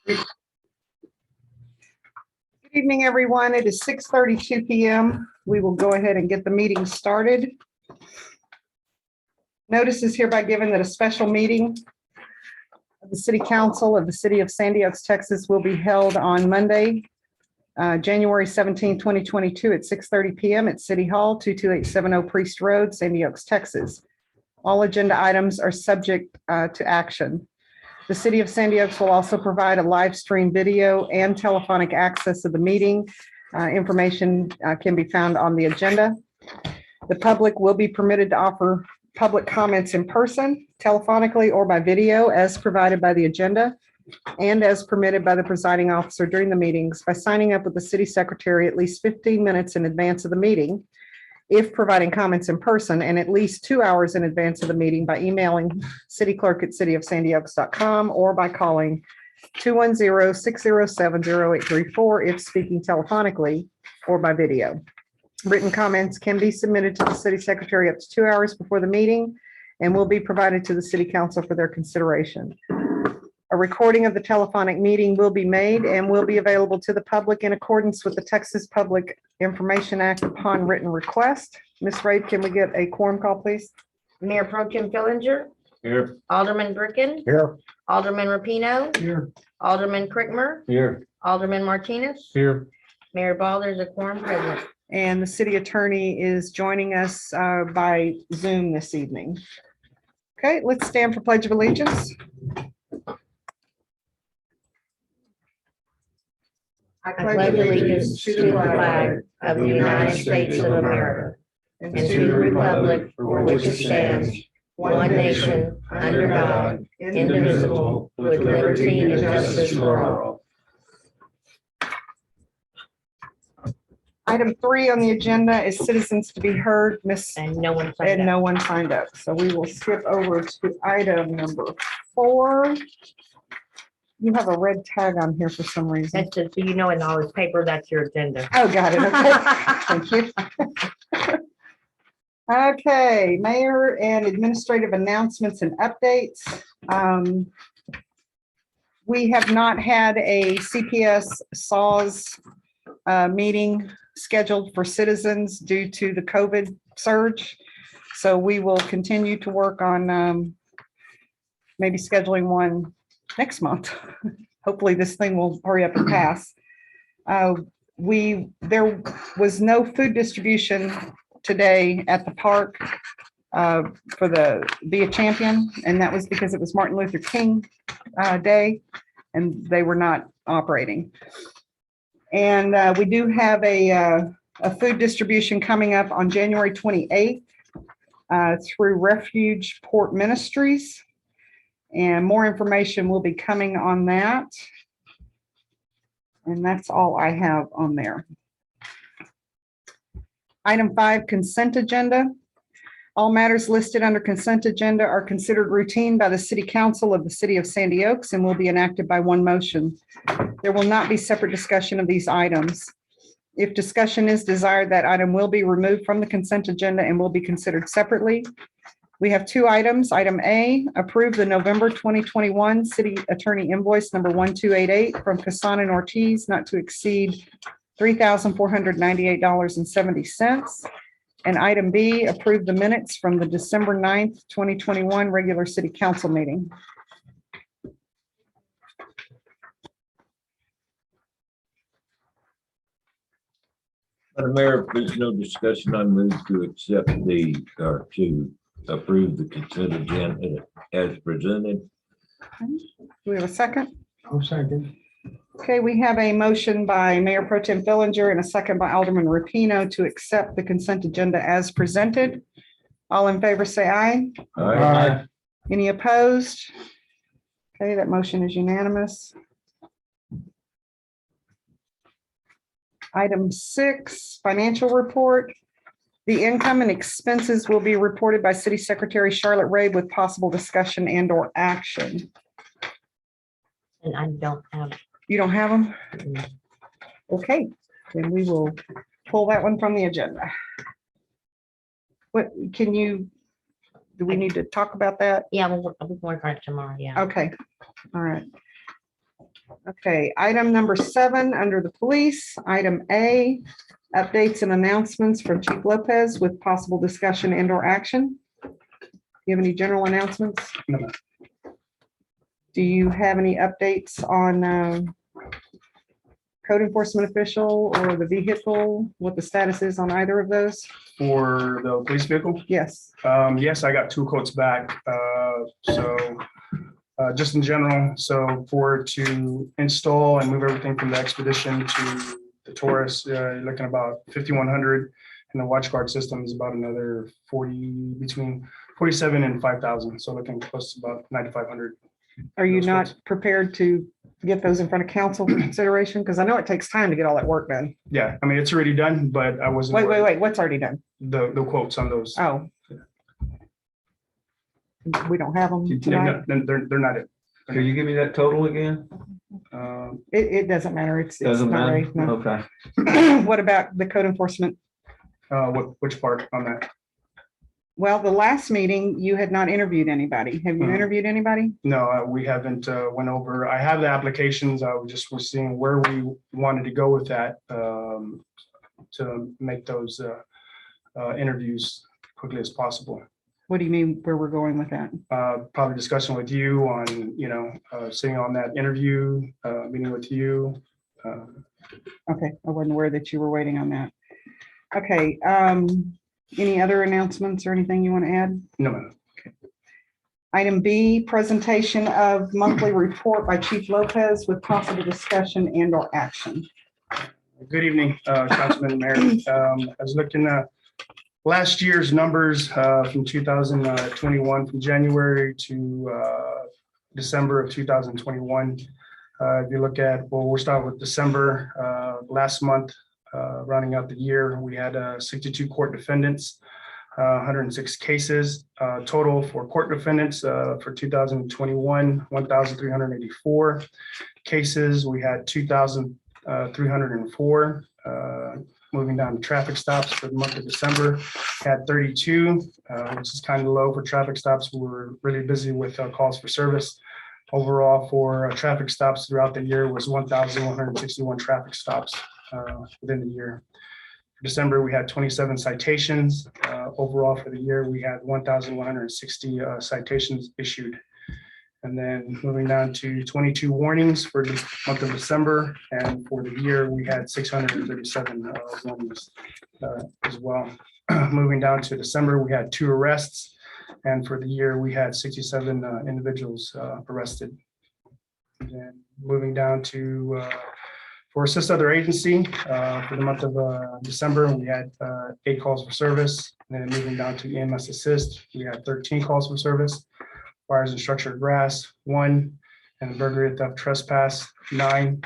Good evening, everyone. It is 6:32 p.m. We will go ahead and get the meeting started. Notice is hereby given that a special meeting of the City Council of the City of Sandy Oaks, Texas will be held on Monday, January 17, 2022 at 6:30 p.m. at City Hall, 22870 Priest Road, Sandy Oaks, Texas. All agenda items are subject to action. The City of Sandy Oaks will also provide a live stream video and telephonic access of the meeting. Information can be found on the agenda. The public will be permitted to offer public comments in person, telephonically, or by video as provided by the agenda and as permitted by the presiding officer during the meetings by signing up with the city secretary at least 15 minutes in advance of the meeting, if providing comments in person, and at least 2 hours in advance of the meeting by emailing cityclerk@cityofsandyoaks.com or by calling 210-607-0834 if speaking telephonically or by video. Written comments can be submitted to the city secretary up to 2 hours before the meeting and will be provided to the city council for their consideration. A recording of the telephonic meeting will be made and will be available to the public in accordance with the Texas Public Information Act upon written request. Ms. Rabe, can we get a quorum call, please? Mayor Pro Tem Fillinger, Here. Alderman Bricken, Here. Alderman Rapino, Here. Alderman Crickmer, Here. Alderman Martinez, Here. Mayor Ball, there's a quorum present. And the city attorney is joining us by Zoom this evening. Okay, let's stand for Pledge of Allegiance. I pledge allegiance to the flag of the United States of America and to the republic for which it stands, one nation, under God, indivisible, with liberty and justice for all. Item 3 on the agenda is citizens to be heard. And no one signed And up. no one signed up. So we will skip over to item number 4. You have a red tag on here for some reason. That's just, so you know, in all this paper, that's your agenda. Oh, got it. Okay. Thank you. Okay, mayor and administrative announcements and updates. We have not had a CPS SAWS meeting scheduled for citizens due to the COVID surge. So we will continue to work on maybe scheduling one next month. Hopefully this thing will hurry up and pass. There was no food distribution today at the park for the Be a Champion, and that was because it was Martin Luther King Day and they were not operating. And we do have a food distribution coming up on January 28th through Refuge Port Ministries. And more information will be coming on that. And that's all I have on there. Item 5, consent agenda. All matters listed under consent agenda are considered routine by the City Council of the City of Sandy Oaks and will be enacted by one motion. There will not be separate discussion of these items. If discussion is desired, that item will be removed from the consent agenda and will be considered separately. We have 2 items. Item A, approve the November 2021 City Attorney Invoice number 1288 from Casan and Ortiz not to exceed $3,498.70. And item B, approve the minutes from the December 9th, 2021 regular City Council meeting. Madam Mayor, if there's no discussion, I move to accept to approve the consent agenda as presented. Do we have a second? I'll second. Okay, we have a motion by Mayor Pro Tem Fillinger and a second by Alderman Rapino to accept the consent agenda as presented. All in favor, say aye. Aye. Any opposed? Okay, that motion is unanimous. Item 6, financial report. The income and expenses will be reported by City Secretary Charlotte Rabe with possible discussion and/or action. And I don't have. You don't have them? Okay, then we will pull that one from the agenda. What, do we need to talk about that? Yeah, we'll work on it tomorrow, yeah. Okay, all right. Okay, item number 7, under the police, item A, updates and announcements from Chief Lopez with possible discussion and or action. You have any general announcements? No, ma'am. Do you have any updates on code enforcement official or the vehicle, what the status is on either of those? For the police vehicle, Yes. yes, I got 2 quotes back. Just in general, so to install and move everything from the Expedition to the Taurus, you're looking about 5,100, and the watch guard system is about another 40, between 47 and 5,000. So looking close to about 9,500. Are you Those not ones. prepared to get those in front of council for consideration? Because I know it takes time to get all that work done. Yeah, I mean, it's already done, but I wasn't. Wait, what's already done? The quotes on those. Oh. We don't have them Yeah, tonight. no, they're not it. Can you give me that total again? It doesn't matter. It's Doesn't not matter? right. No. Okay. What about the code enforcement? Which part on that? Well, the last meeting, you had not interviewed anybody. Have you Mhm. interviewed anybody? No, we haven't went over. I have the applications. I was seeing where we wanted to go with that to make those interviews quickly as possible. What do you mean where we're going with that? Probably discussion with you on, sitting on that interview, meeting with you. Okay, I wasn't aware that you were waiting on that. Okay, any other announcements or anything you want to add? No, ma'am. Item B, presentation of monthly report by Chief Lopez with possible discussion and or action. Good evening, Councilman Mayor. I was looking at last year's numbers from 2021, from January to December of 2021. If you look at, well, we'll start with December. Last month, rounding out the year, we had 62 court defendants, 106 cases. Total for court defendants for 2021, 1,384 cases. We had 2,304. Moving down to traffic stops for the month of December, had 32, which is kind of low for traffic stops. We were really busy with calls for service. Overall for traffic stops throughout the year was 1,161 traffic stops within the year. For December, we had 27 citations. Overall for the year, we had 1,160 citations issued. And then moving down to 22 warnings for the month of December, and for the year, we had 637 warnings as well. Moving down to December, we had 2 arrests, and for the year, we had 67 individuals arrested. And then moving down to for assist other agency for the month of December, we had 8 calls for service. And then moving down to EMS assist, we had 13 calls for service. Fires and structured grass, 1, and burglary, theft, trespass, 9.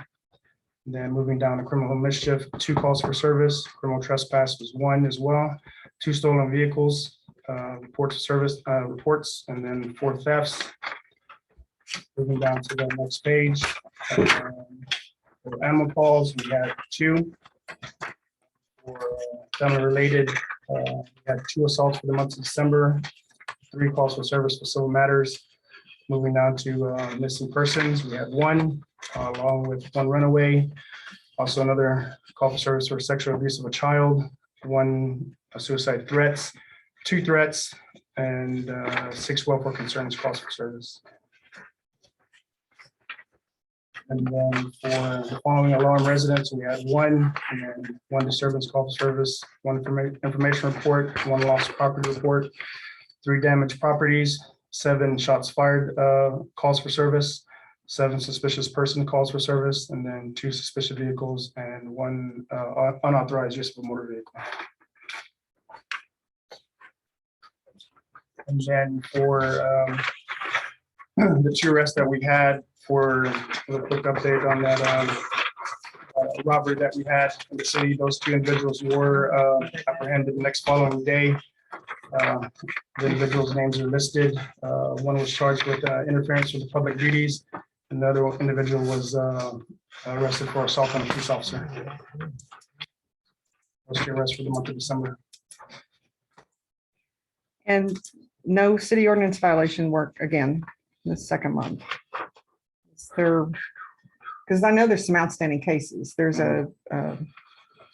And then moving down to criminal mischief, 2 calls for service. Criminal trespass was 1 as well. 2 stolen vehicles, reports of service, reports, and then 4 thefts. Moving down to the next page. For animal calls, we had 2. For family related, we had 2 assaults for the month of December. 3 calls for service for civil matters. Moving down to missing persons, we had 1, along with 1 runaway. Also another call for service for sexual abuse of a child, 1 suicide threats, 2 threats, and 6 welfare concerns calls for service. And then for the following alarm residents, we had 1, and then 1 disturbance call for service, 1 information report, 1 lost property report, 3 damaged properties, 7 shots fired calls for service, 7 suspicious person calls for service, and then 2 suspicious vehicles and 1 unauthorized use of a motor vehicle. And then for the 2 arrests that we had, for a quick update on that robbery that we had in the city, those 2 individuals were apprehended the next following day. The individuals' names are listed. 1 was charged with interference with the public duties. Another individual was arrested for assault on a police officer. Those 2 arrests for the month of December. And no city ordinance violation work again this second month. Is there Because I know there's some outstanding cases. There's a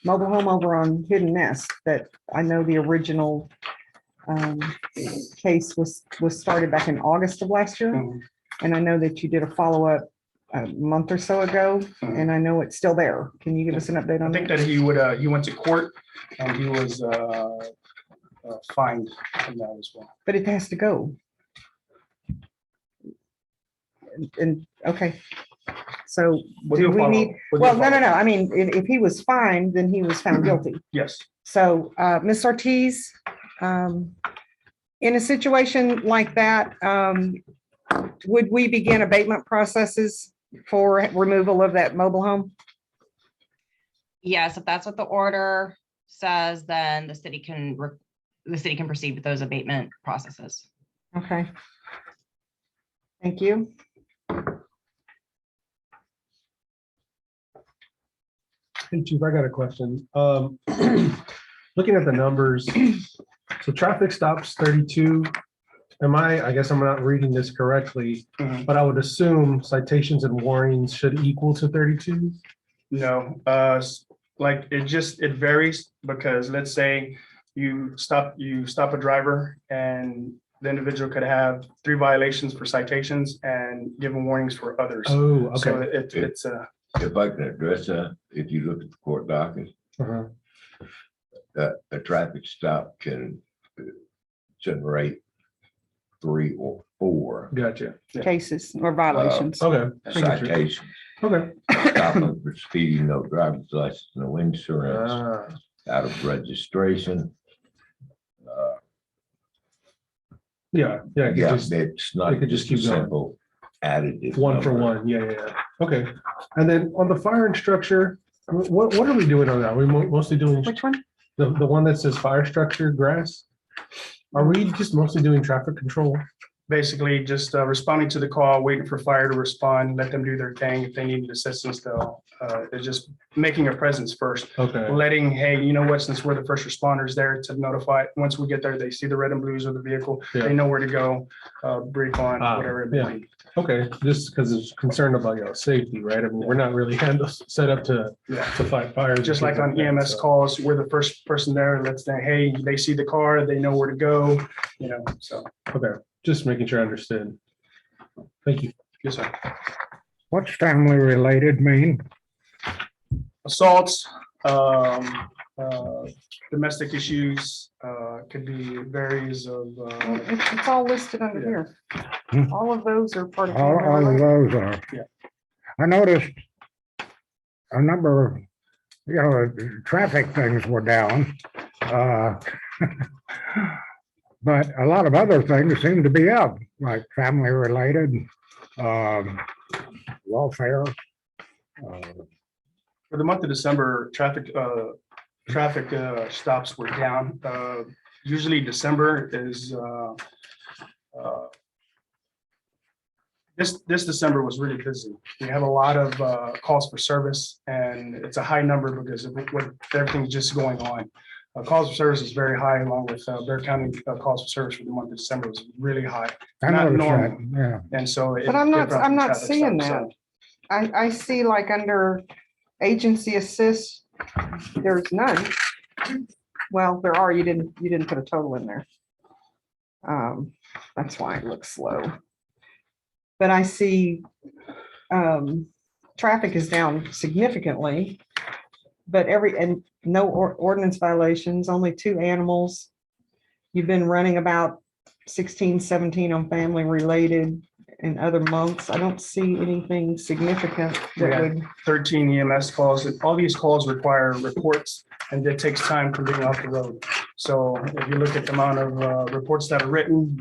mobile home over on Hidden Nest that I know the original case was started back in August of last year. Mhm. And I know that you did a follow-up a month or so ago, and I know it's still there. Can you give us an update I on think that? that he went to court and he was fined in that as well. But it has to go. And, okay. So We'll do do a we follow-up. need, We'll do a well, no, follow-up. I mean, if he was fined, then he was found guilty. Yes. So, Ms. Ortiz, in a situation like that, would we begin abatement processes for removal of that mobile home? Yes, if that's what the order says, then the city can proceed with those abatement processes. Okay. Thank you. Hey, Chief, I got a question. Looking at the numbers, so traffic stops 32. I guess I'm not reading this correctly, Mhm. but I would assume citations and warnings should equal to 32? No, like it varies because let's say you stop a driver and the individual could have 3 violations for citations and given warnings for others. Oh, So okay. it's If I can address that, if you look at the court docket, Uh-huh. a traffic stop can generate 3 or 4 Gotcha. Cases or violations. Okay. Making sure. citations. Okay. Stop them for speeding, no driver's license, no insurance, Ah, out of registration. Yeah, yeah. you Yeah, just- it's not it could just just a keep going. simple additive. One for number. one. Yeah. Okay. And then on the fire and structure, what are we doing on that? Are we mostly doing Which one? the one that says fire structure grass? Are we just mostly doing traffic control? basically just responding to the call, waiting for fire to respond, let them do their thing. If they needed assistance, it's just making a presence first. Okay. Letting, hey, you know what, since we're the first responders there to notify, once we get there, they see the red and blues of the vehicle, Yeah. they know where to go, brief on whatever it yeah. may be. Okay, just because it's concerned about safety, right? I mean, we're not really set up to Yeah. fight fires. Just like on that, EMS so. calls, we're the first person there, let's say, hey, they see the car, they know where to go, so, Okay, just making sure I understood. Thank you. yes, sir. What's family related mean? Assaults, domestic issues, could be varies of, It's all listed under here. Hmm. All of those are part of. All family of related. those are. Yeah. I noticed a number of, traffic things were down. But a lot of other things seem to be up, like family related, welfare. for the month of December, traffic stops were down. Usually December is, this December was really busy. We have a lot of calls for service, and it's a high number because of what everything's just going on. Calls for service is very high, along with Bear County calls for service for the month of December was really high. I Not noticed that, normal. yeah. And so. But I'm not traffic seeing stops, that. I see like under agency assist, there's none. Well, there are, you didn't put a total in there. That's why it looks slow. But I see traffic is down significantly, but and no ordinance violations, only 2 animals. You've been running about 16, 17 on family related and other months. I don't see anything significant that Yeah. would. 13 EMS calls, and all these calls require reports, and it takes time from being off the road. So if you look at the amount of reports that are written,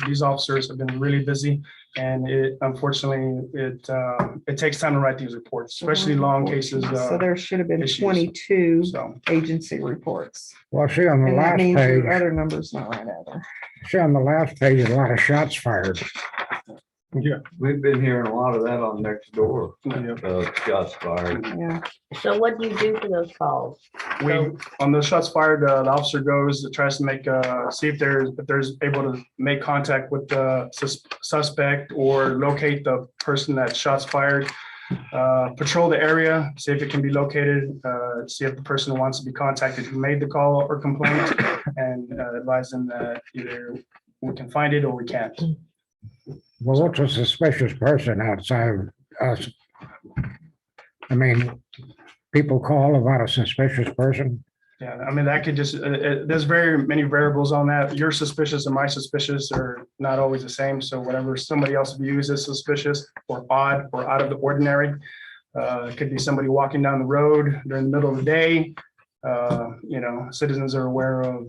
these officers have been really busy, and unfortunately, it takes time to write these reports, especially long cases. So there should have been issues. 22 So agency reports. Well, see on the And that last means page, your other number's not right either. see on the last page, a lot of shots fired. Yeah. We've been hearing a lot of that on next door, Yeah. shots fired. Yeah, So what do you do for those calls? we, on the shots fired, the officer goes, tries to make, see if there's able to make contact with the suspect or locate the person that shots fired. patrol the area, see if it can be located, see if the person wants to be contacted who made the call or complaint, and advise them that either we can find it or we can't. Well, what's a suspicious person outside of us? I mean, people call about a suspicious person. Yeah, I mean, that could just, there's very many variables on that. Your suspicious and my suspicious are not always the same. So whatever somebody else views as suspicious or odd or out of the ordinary, it could be somebody walking down the road during the middle of the day. Citizens are aware of,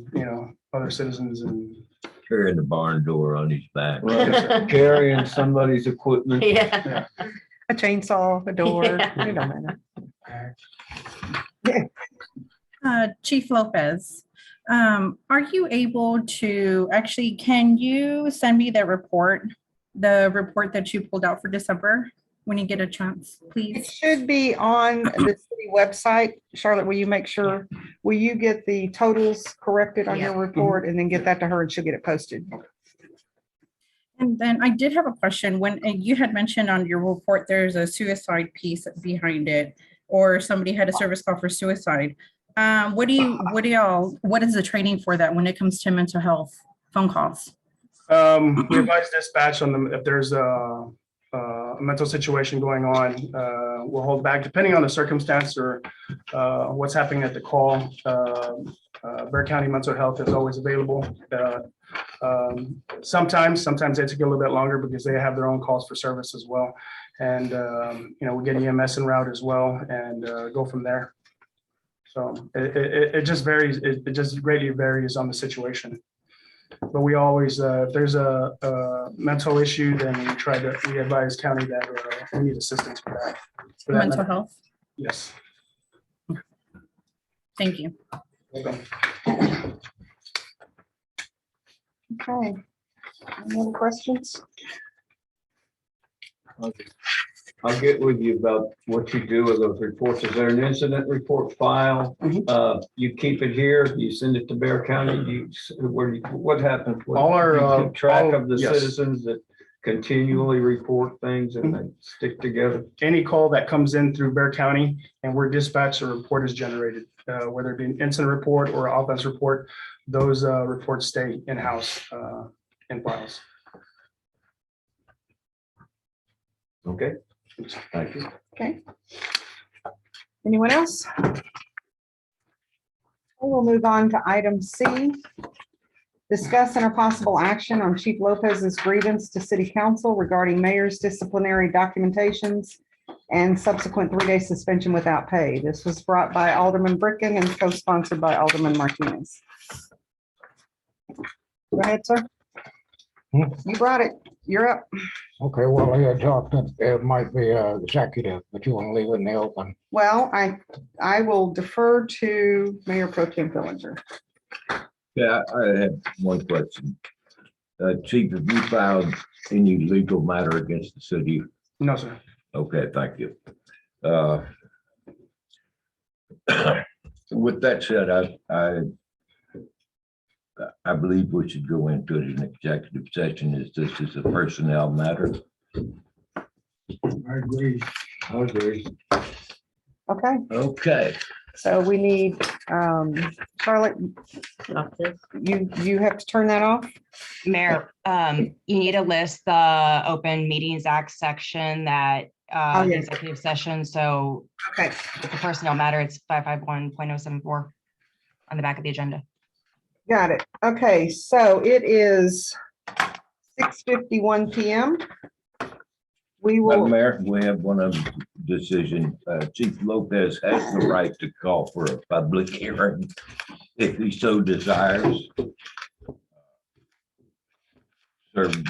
other citizens and. Carrying the barn door on his back. Right, carrying somebody's equipment. Yeah. A chainsaw, a door, Yeah. it don't matter. Chief Lopez, are you able to, actually, can you send me the report that you pulled out for December when you get a chance, It please? should be on the city website. Charlotte, will you make sure, will you get the totals corrected on your report and then get that to her and she'll get it posted? And then I did have a question. When you had mentioned on your report, there's a suicide piece behind it, or somebody had a service call for suicide. What is the training for that when it comes to mental health phone calls? We advise dispatch on them if there's a mental situation going on. We'll hold back depending on the circumstance or what's happening at the call. Bexar County Mental Health is always available. Sometimes they take a little bit longer because they have their own calls for service as well. And, we get EMS en route as well and go from there. So it just varies. It just greatly varies on the situation. But we always, if there's a mental issue, then we advise county that we need assistance for that. Mental health? Yes. Thank you. Okay. Any other questions? I'll get with you about what you do with those reports. Is there an incident report file? You keep it here, you send it to Bexar County, what happens? All our, You keep track all- of the yes. citizens that continually report things and they stick together? Any call that comes in through Bexar County and we're dispatched, a report is generated, whether it be an incident report or offense report, those reports stay in-house in files. Okay, thank you. Okay. Anyone else? We'll move on to item C. Discuss and a possible action on Chief Lopez's grievance to City Council regarding mayor's disciplinary documentations and subsequent 3-day suspension without pay. This was brought by Alderman Bricken and co-sponsored by Alderman Martinez. Go ahead, sir. You brought it. You're up. Okay, well, I had talked that it might be executive, but you want to leave it in the open. Well, I will defer to Mayor Pro Tem Fillinger. Yeah, I have one question. Chief, have you filed any legal matter against the city? No, sir. Okay, thank you. With that said, I believe we should go into it in executive session as this is a personnel matter. I agree. I agree. Okay, Okay, so we need, Charlotte, you have to turn that off? Mayor, you need to list the Open Meetings Act section that the yeah. executive session. So Okay. it's a personnel matter. It's 551.074 on the back of the agenda. Got it. Okay, so it is 6:51 PM. We Madam will, Mayor, we have one other decision. Chief Lopez has the right to call for a public hearing if he so desires.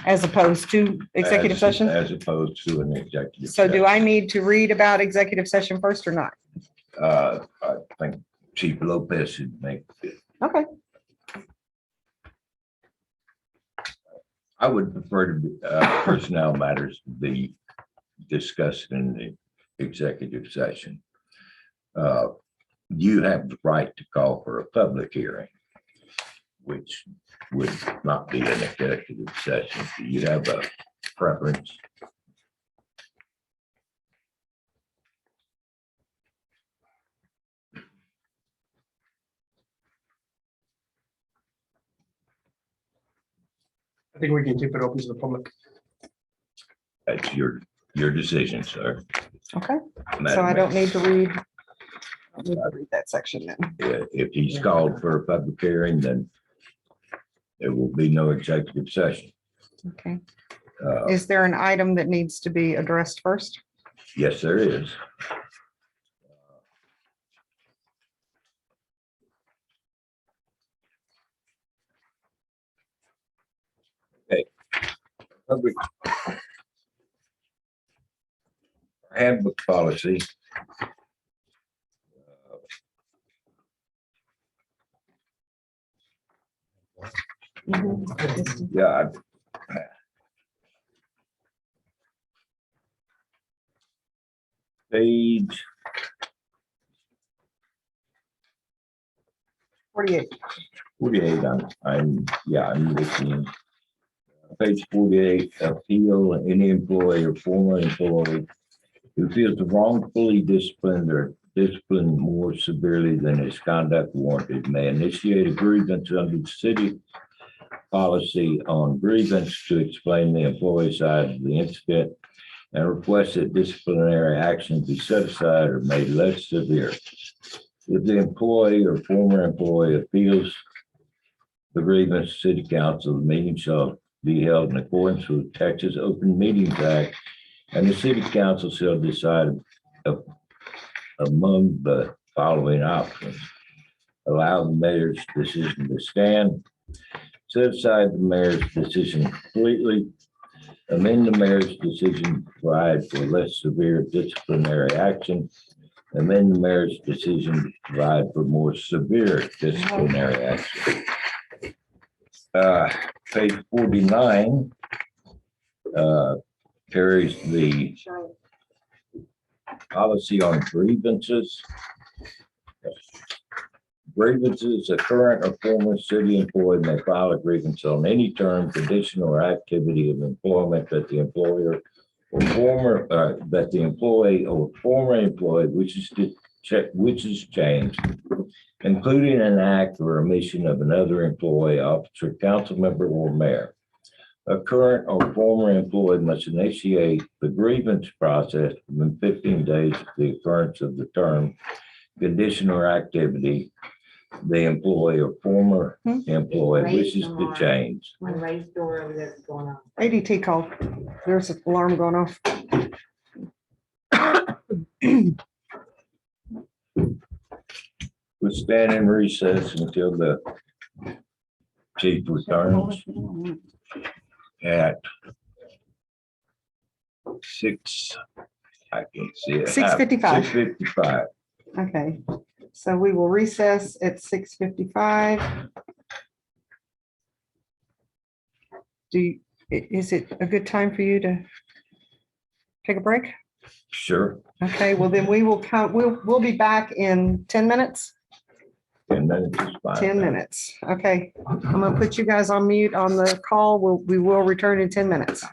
as opposed to executive session. As opposed to an executive. So do I session. need to read about executive session first or not? I think Chief Lopez should make it. Okay, I would prefer to personnel matters to be discussed in the executive session. You have the right to call for a public hearing, which would not be an executive session. Do you have a preference? think we can keep it open to the public. That's your decision, sir. Okay, Madam so I Mayor. don't need to read. I don't need to read that section then. If he's called for a public hearing, then there will be no executive session. Okay. Uh, Is there an item that needs to be addressed first? Yes, there is. Okay. Public handbook policy. Yeah. Page 48. 48, I'm looking. Page 48, appeal any employee or former employee who feels wrongfully disciplined or disciplined more severely than his conduct warranted may initiate a grievance under the city policy on grievance to explain the employee side of the incident and request that disciplinary action be set aside or made less severe. If the employee or former employee appeals the grievance, city council, the meeting shall be held in accordance with Texas Open Meetings Act, and the city council shall decide among the following options. Allow the mayor's decision to stand, set aside the mayor's decision completely, amend the mayor's decision, provide for less severe disciplinary action, amend the mayor's decision, provide for more severe disciplinary action. Page 49 carries the policy on grievances. Grievances, a current or former city employee may file a grievance on any term, condition, or activity of employment that the employer or former, that the employee or former employee wishes to check, which is changed, including an act or omission of another employee, officer, council member, or mayor. A current or former employee must initiate the grievance process within 15 days of the occurrence of the term, condition, or activity the employee or former employee wishes to change. When Ray's door over there is going on. ADT call. There's an alarm going off. We'll stand in recess until the chief returns at 6, I can't see it. 6:55. 6:55. Okay, so we will recess at 6:55. Is it a good time for you to take a break? Sure, Okay, well then we will come, we'll be back in 10 minutes. 10 minutes is fine. 10 minutes. Okay, I'm gonna put you guys on mute on the call. We will return in 10 minutes.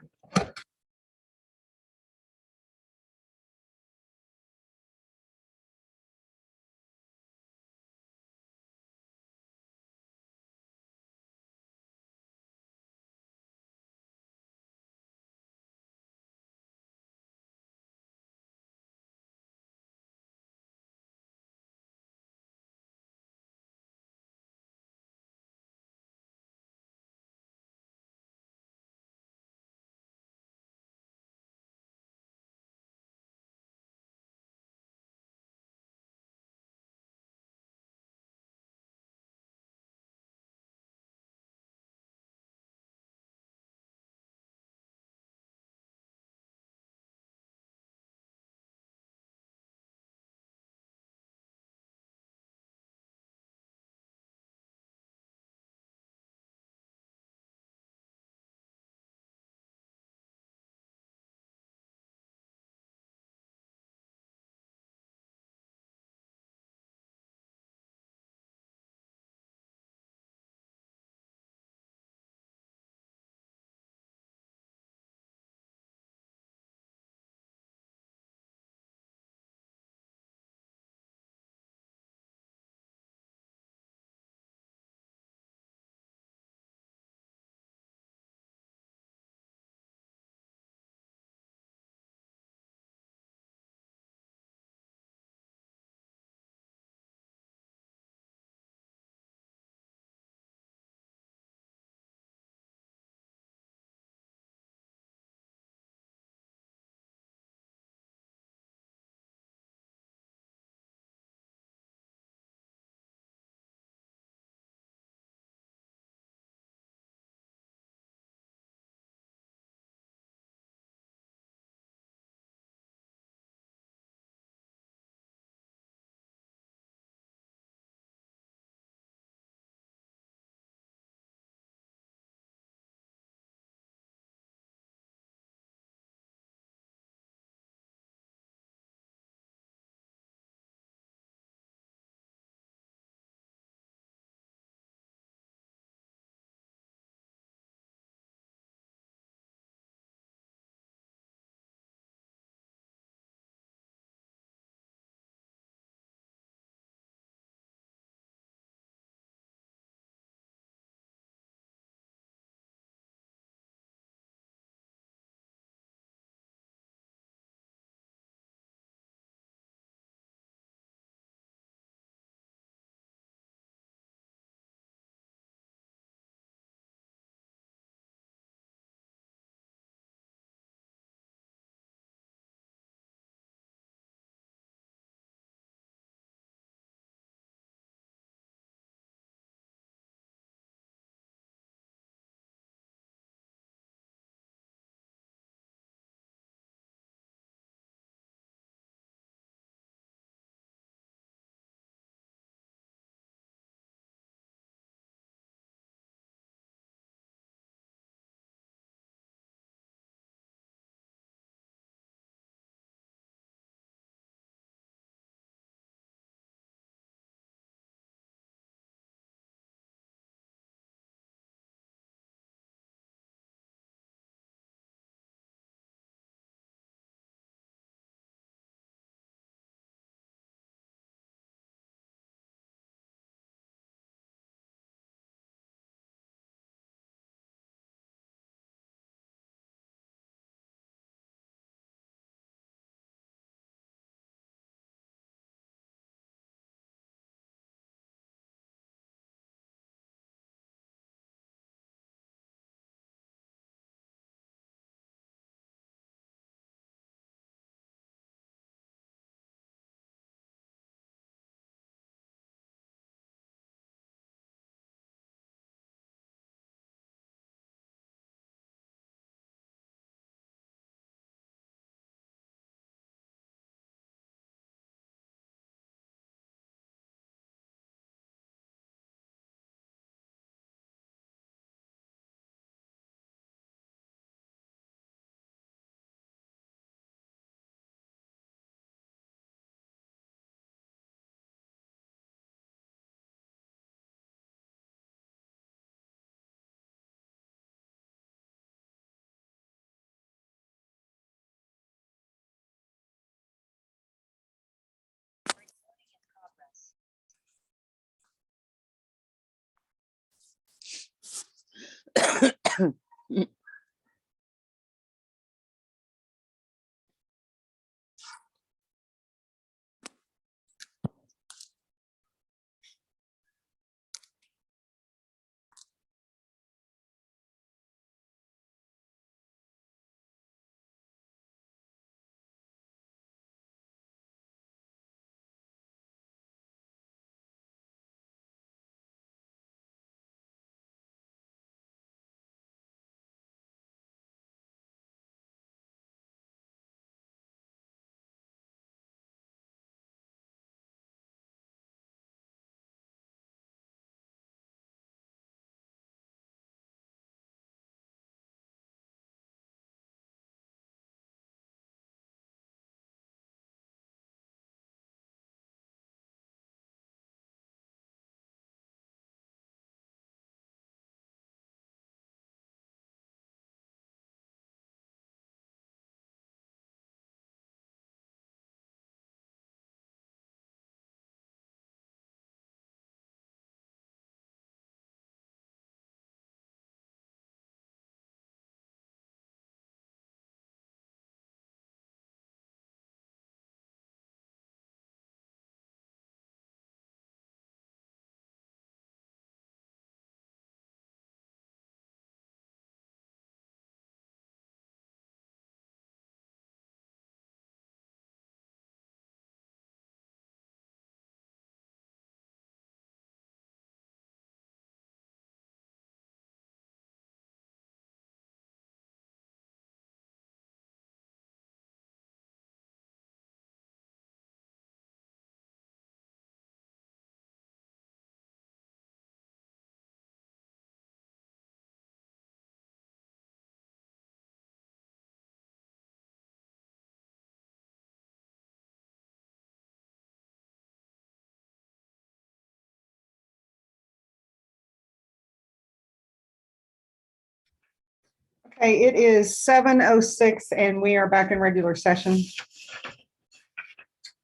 Okay, it is 7:06 and we are back in regular session.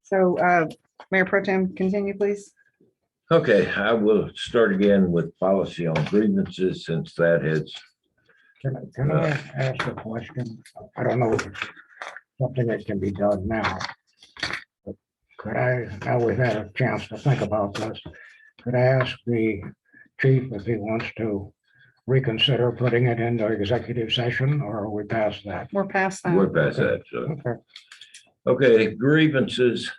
So Mayor Pro Tem, continue, please. Okay, I will start again with policy on grievances since that has, Can I ask a question? I don't know if it's something that can be done now. But could I, now we've had a chance to think about this, could I ask the chief if he wants to reconsider putting it into executive session, or are we past that? We're past we're that. past that, so. Okay. Okay, grievances.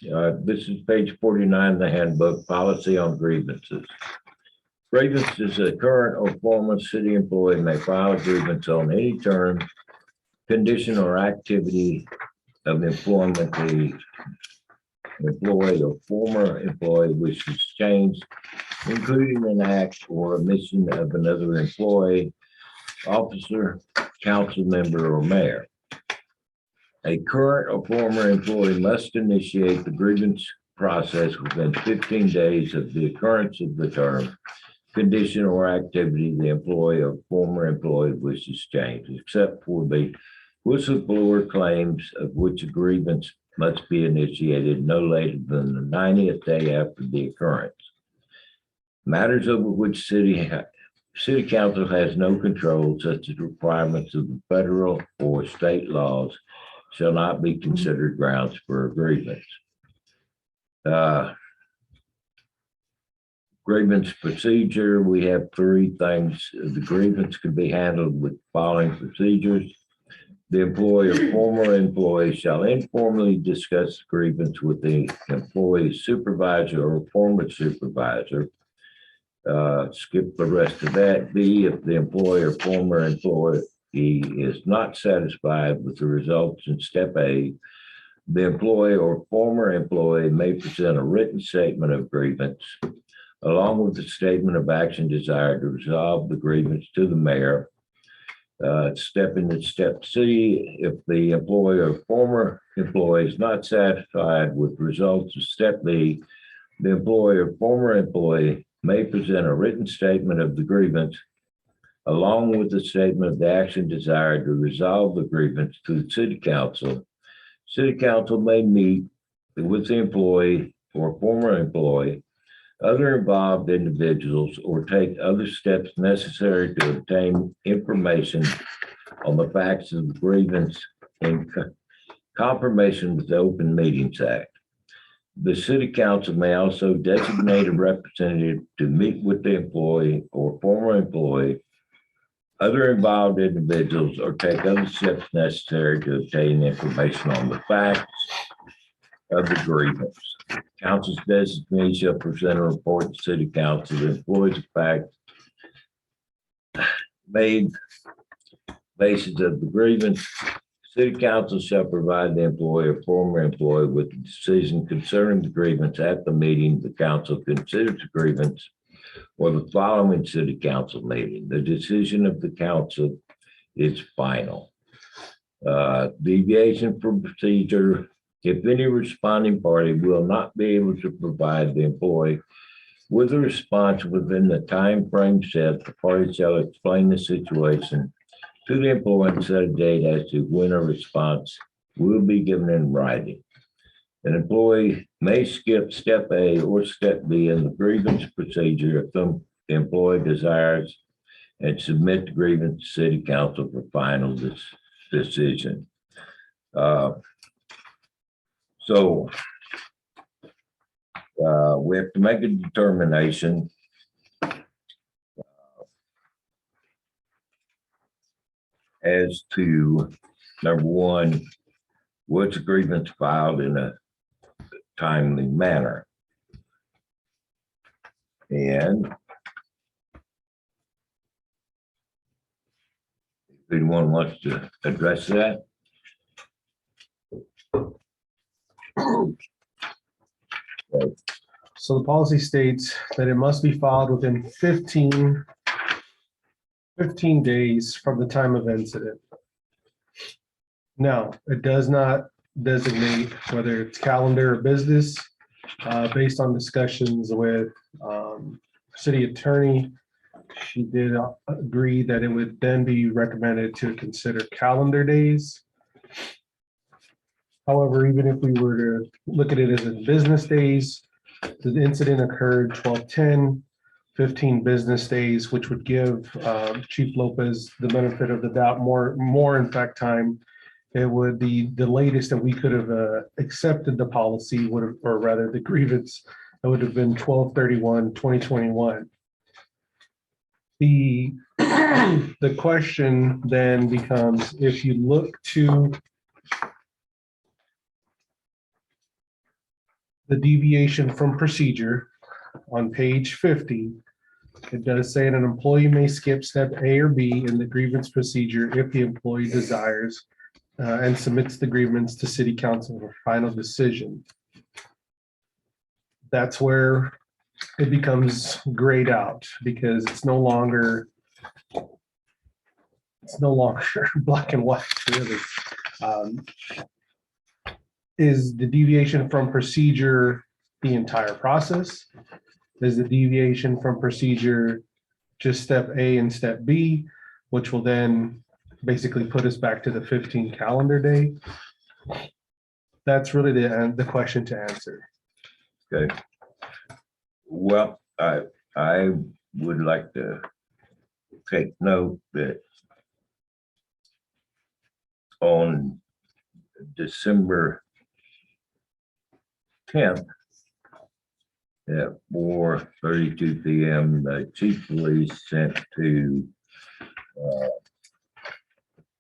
This is page 49 in the handbook, policy on grievances. Grievances, a current or former city employee may file a grievance on any term, condition, or activity of employment the employee or former employee wishes changed, including an act or omission of another employee, officer, council member, or mayor. A current or former employee must initiate the grievance process within 15 days of the occurrence of the term, condition, or activity the employee or former employee wishes changed, except for the whistleblower claims of which a grievance must be initiated no later than the 90th day after the occurrence. Matters over which city council has no control, such as requirements of the federal or state laws, shall not be considered grounds for a grievance. Grievance procedure, we have three things. The grievance can be handled with the following procedures. The employee or former employee shall informally discuss the grievance with the employee's supervisor or former supervisor. Skip the rest of that. B, if the employee or former employee is not satisfied with the results in step A, the employee or former employee may present a written statement of grievance along with the statement of action desired to resolve the grievance to the mayor. Step C, if the employee or former employee is not satisfied with results of step B, the employee or former employee may present a written statement of the grievance along with the statement of the action desired to resolve the grievance to the city council. City council may meet with the employee or former employee other involved individuals, or take other steps necessary to obtain information on the facts of the grievance in confirmation with the Open Meetings Act. The city council may also designate a representative to meet with the employee or former employee, other involved individuals, or take other steps necessary to obtain information on the facts of the grievance. Council's designee shall present a report to city council that employs the facts made basis of the grievance. City council shall provide the employee or former employee with the decision concerning the grievance at the meeting the council considers the grievance or the following city council meeting. The decision of the council is final. Deviation from procedure: if any responding party will not be able to provide the employee with a response within the time frame set, the party shall explain the situation to the employee and set a date as to when a response will be given in writing. An employee may skip step A or step B in the grievance procedure if the employee desires and submit the grievance to city council for final decision. So we have to make a determination as to, number one, was the grievance filed in a timely manner? And if anyone wants to address that. So the policy states that it must be filed within 15 days from the time of incident. Now, it does not designate whether it's calendar or business. Based on discussions with city attorney, she did agree that it would then be recommended to consider calendar days. However, even if we were to look at it as in business days, the incident occurred 12/10, 15 business days, which would give Chief Lopez the benefit of the doubt, more in fact time. It would be the latest that we could have accepted the policy would have, or rather the grievance, that would have been 12/31/2021. The question then becomes, if you look to the deviation from procedure on page 50, it does say that an employee may skip step A or B in the grievance procedure if the employee desires and submits the grievance to city council for final decision. That's where it becomes grayed out, because it's no longer black and white, really. Is the deviation from procedure the entire process? Is the deviation from procedure just step A and step B, which will then basically put us back to the 15 calendar day? That's really the question to answer. Okay. Well, I would like to take note that on December 10th at 4:32 p.m., the chief of police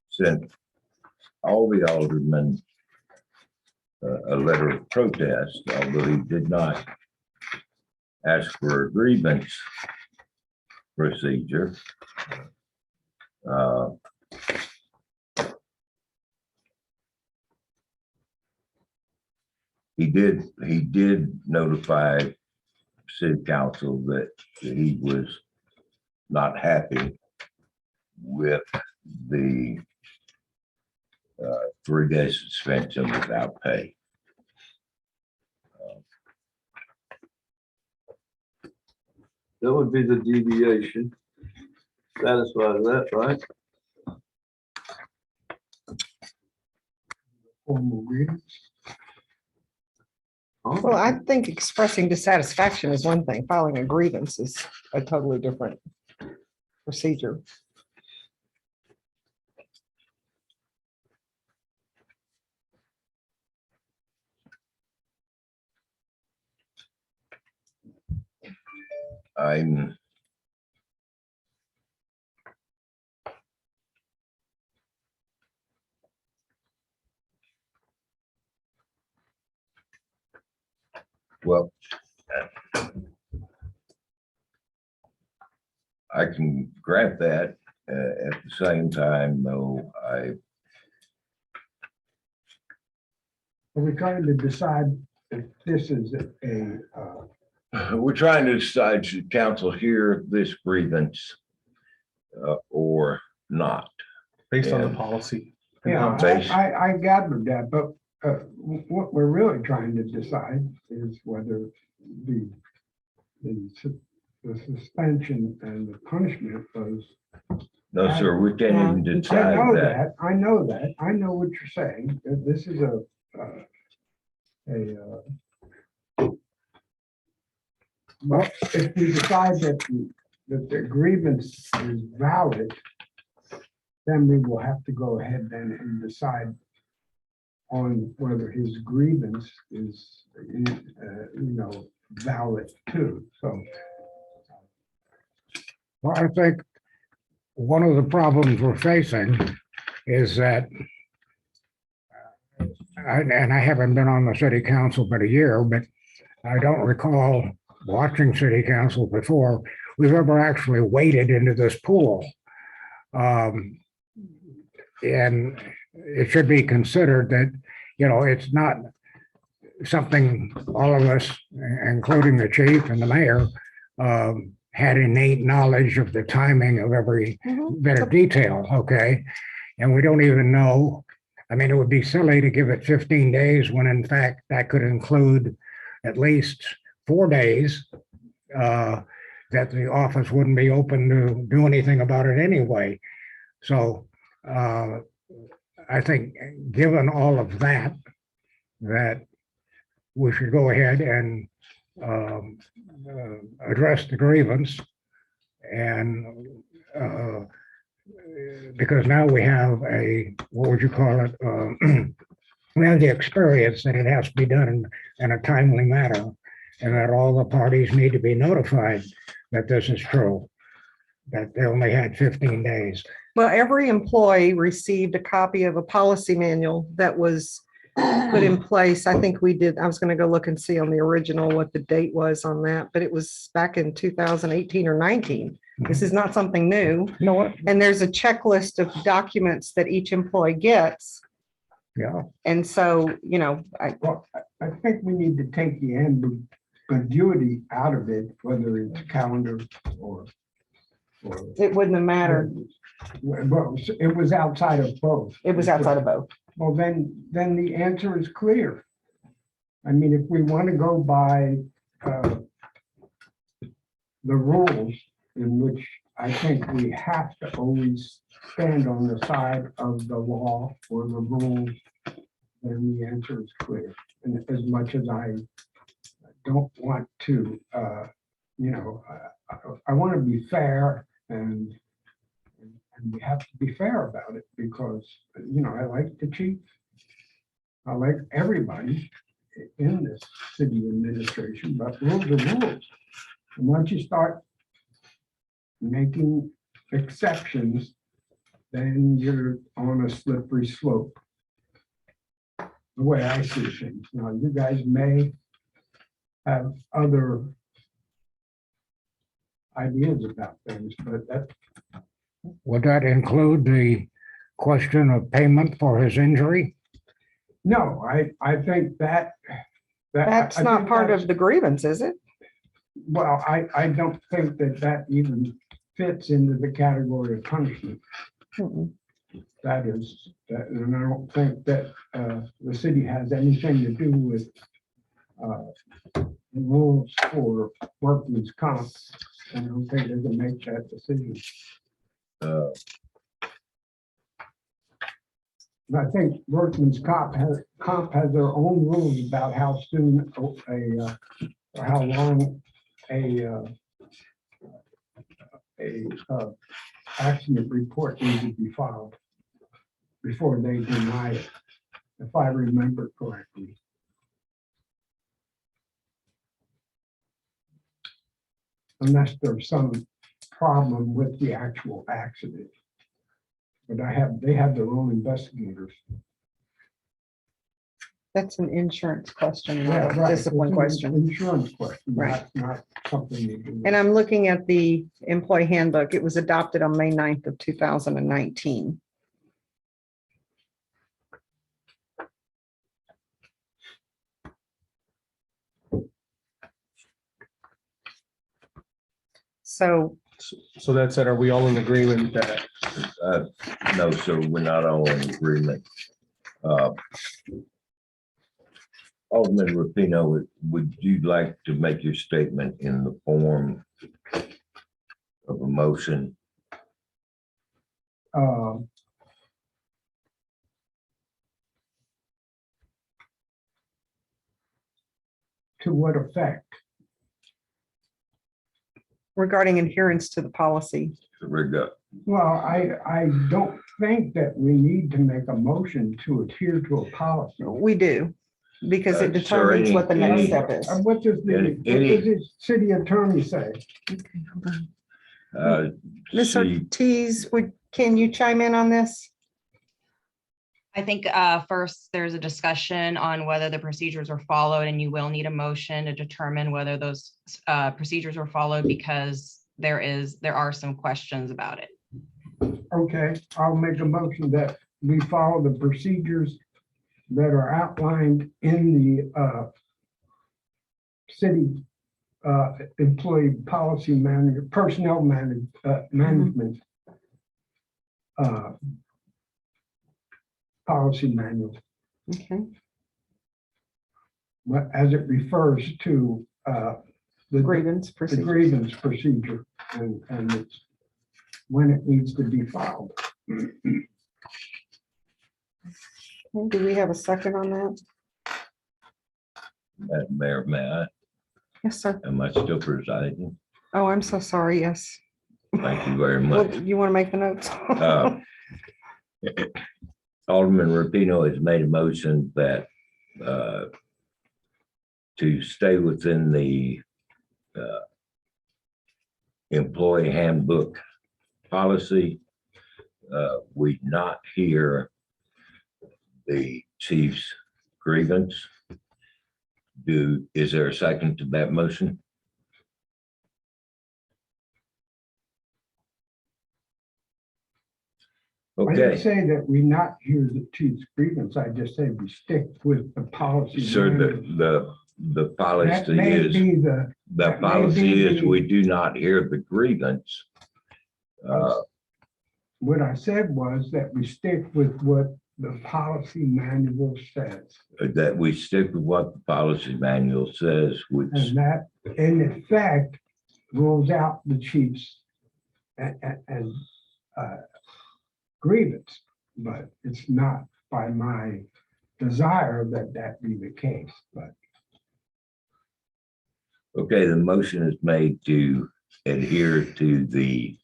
sent all the aldermen a letter of protest, although he did not ask for a grievance procedure. He did notify city council that he was not happy with the 3-day suspension without pay. That would be the deviation. Satisfied with that, right? Well, I think expressing dissatisfaction is one thing. Filing a grievance is a totally different procedure. I'm. Well. I can grant that, at the same time, though, Are we trying to decide if this is we're trying to decide, should council hear this grievance or not? Based on the Yeah. policy. Yeah, Based- I gathered that, but what we're really trying to decide is whether the suspension and the punishment was. No, sir, we can't even I decide know that. that, I know that, I know what you're saying, that this is well, if we decide that the grievance is valid, then we will have to go ahead then and decide on whether his grievance is, valid too, so. Well, I think one of the problems we're facing is that, and I haven't been on the city council but a year, but I don't recall watching city council before we've ever actually waded into this pool. And it should be considered that, it's not something all of us, including the chief and the mayor, had innate knowledge of the timing of every bit of detail, okay? And we don't even know, I mean, it would be silly to give it 15 days when in fact that could include at least 4 days that the office wouldn't be open to do anything about it anyway. So I think given all of that, that we should go ahead and address the grievance. And because now we have what would you call it? We have the experience that it has to be done in a timely manner, and that all the parties need to be notified that this is true, that they only had 15 days. Well, every employee received a copy of a policy manual that was put in place. I think we did, I was going to go look and see on the original what the date was on that, but it was back in 2018 or 19. This is not something new. You know what? And there's a checklist of documents that each employee gets. Yeah. And so, Well, I think we need to take the ambiguity out of it, whether it's calendar or. it wouldn't have mattered. Well, it was outside of both. It was outside of both. Well, then the answer is clear. I mean, if we want to go by the rules in which I think we have to always stand on the side of the law or the rules, then the answer is clear. And as much as I don't want to, I want to be fair and we have to be fair about it because, I like the chief. I like everybody in this city administration, but rules are rules. And once you start making exceptions, then you're on a slippery slope. The way I see things. Now, you guys may have other ideas about things, but that. Would that include the question of payment for his injury? No, I think that. That's not part of the grievance, is it? Well, I don't think that even fits into the category of punishment. That is, and I don't think that the city has anything to do with rules for workman's comp. I don't think they can make that decision. I think Workman's Comp has their own rules about how soon or how long a accident report needs to be filed before they deny it, if I remember correctly. Unless there's some problem with the actual accident. But they have their own investigators. That's an insurance question, Yeah, not a right. discipline It's an question. Insurance question, Right. not something you do. And I'm looking at the employee handbook. It was adopted on May 9th of 2019. So So that said, are we all in agreement that No, sir, we're not all in agreement. Alderman Rapino, would you like to make your statement in the form of a motion? To what effect? regarding adherence to the policy, Well, I don't think that we need to make a motion to adhere to a policy. we do, because it Sir, determines what the next any- step is. What does the city attorney say? Ms. See, Ortiz, can you chime in on this? I think first, there's a discussion on whether the procedures are followed, and you will need a motion to determine whether those procedures were followed, because there are some questions about it. Okay, I'll make a motion that we follow the procedures that are outlined in the city employee policy manager, personnel management policy manual, Okay, as it refers to the grievance the procedure. grievance procedure and it's when it needs to be filed. Do we have a second on that? Madam Mayor, may I? Yes, sir. Am I still presiding? Oh, I'm so sorry. Yes. Thank you very Well, much. you want to make the notes? Uh, Alderman Rapino has made a motion that to stay within the employee handbook policy. We not hear the chief's grievance. Is there a second to that motion? I didn't Okay, say that we not hear the chief's grievance. I just say we stick with the policy. sir, manual. the That policy may is, be the that may policy be is the- we do not hear the grievance. what I said was that we stick with what the policy manual says. That we stick with what the policy manual says, which, And that in effect rules out the chief's and grievance, but it's not by my desire that that be the case, but. okay, the motion is made to adhere to the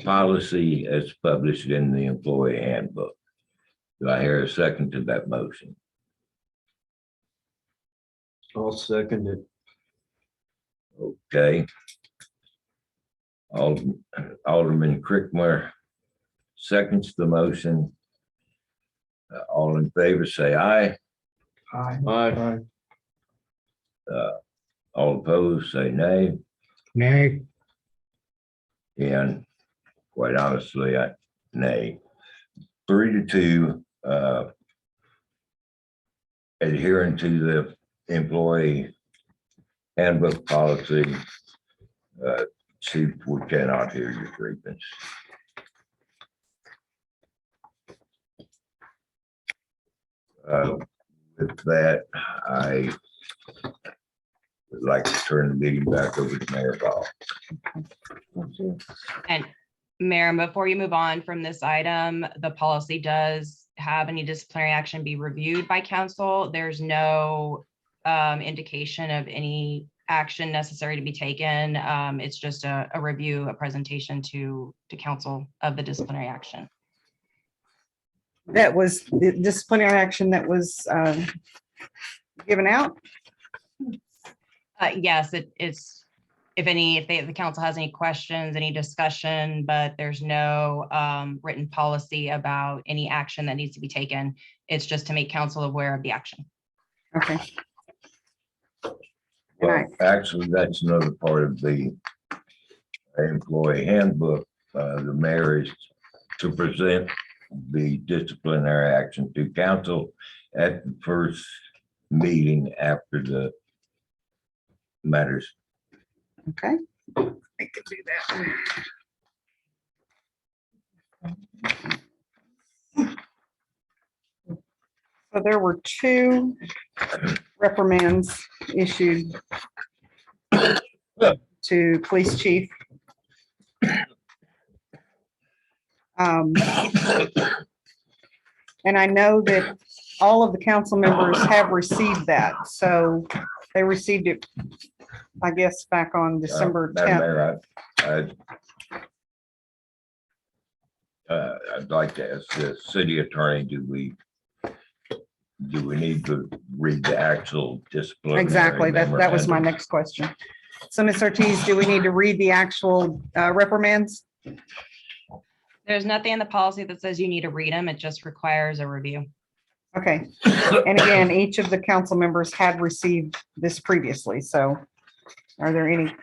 policy as published in the employee handbook. Do I hear a second to that motion? I'll second it. Okay. Alderman Crickmer seconds the motion. All in favor, say aye. Aye. All opposed, say nay. Nay. And quite honestly, nay. 3-2, adhering to the employee handbook policy. Chief, we cannot hear your grievance. With that, I would like to turn the meeting back over to Mayor Ball. And Mayor, before you move on from this item, the policy does have any disciplinary action be reviewed by council. There's no indication of any action necessary to be taken. It's just a review, a presentation to council of the disciplinary action. That was the disciplinary action that was given out. Yes, it's, if the council has any questions, any discussion, but there's no written policy about any action that needs to be taken. It's just to make council aware of the action. Okay. Well, actually, that's another part of the employee handbook. The mayor is to present the disciplinary action to council at the first meeting after the matters. Okay. I could do that. So there were 2 reprimands issued to police chief. And I know that all of the council members have received that, so they received it, I guess, back on December Madam 10th. Mayor, I'd like to ask the city attorney, do we need to read the actual disciplinary? Exactly, that was my memorandum? next question. So Ms. Ortiz, do we need to read the actual reprimands? There's nothing in the policy that says you need to read them. It just requires a review. Okay, and again, each of the council members had received this previously, so are there anything?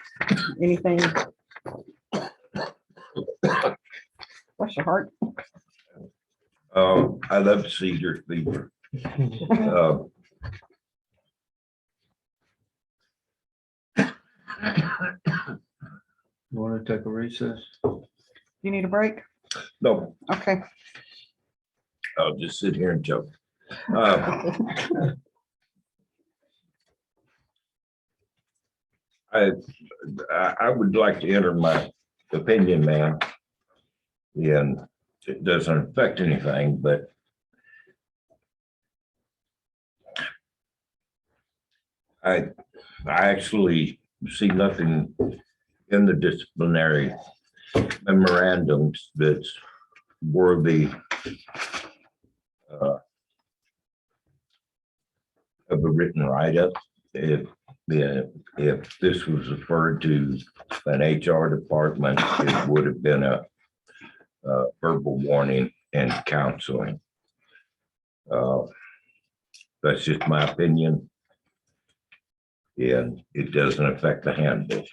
Bless your heart. I love Cedar Fever. You want to take a recess? You need a break? No, Okay. I'll just sit here and joke. I would like to enter my opinion, ma'am. And it doesn't affect anything, but I actually see nothing in the disciplinary memorandums that's worthy of a written write-up. If this was referred to an HR department, it would have been a verbal warning and counseling. That's just my opinion. And it doesn't affect the handbook.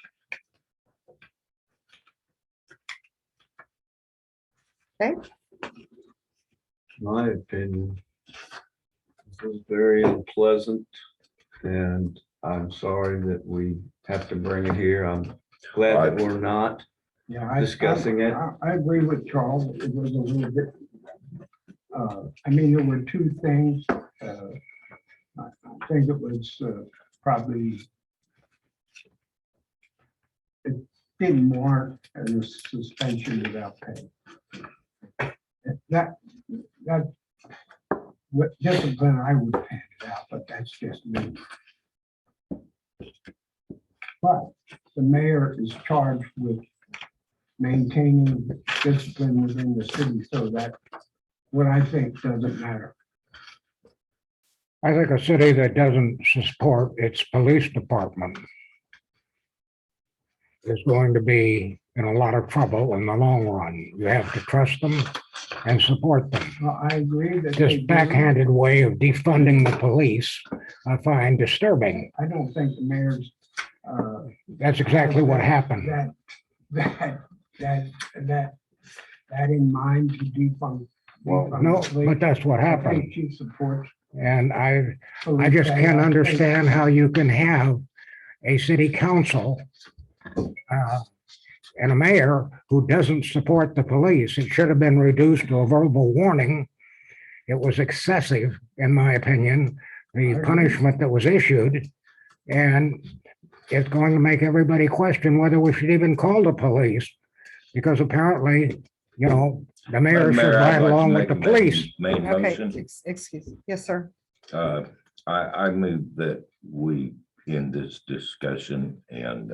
My opinion. This is very unpleasant, and I'm sorry that we have to bring it here. I'm glad that we're not. Yeah, Discussing it. I agree with Charles. It was a little bit. I mean, there were 2 things. I think it was probably. It didn't warrant a suspension without pay. That what discipline I would hand it out, but that's just me. But the mayor is charged with maintaining discipline within the city, so that what I think doesn't matter. I think a city that doesn't support its police department is going to be in a lot of trouble in the long run. You have to trust them and support them. I agree that. This backhanded way of defunding the police, I find disturbing. I don't think the mayor's. That's exactly what happened. That in mind to defund. Well, no, but that's what happened. Chief supports. And I just can't understand how you can have a city council and a mayor who doesn't support the police. It should have been reduced to a verbal warning. It was excessive, in my opinion, the punishment that was issued. And it's going to make everybody question whether we should even call the police. Because apparently, the mayor should Mayor, I'd ride like to along with make the a police. Main Okay, motion. excuse, yes, sir. I move that we end this discussion and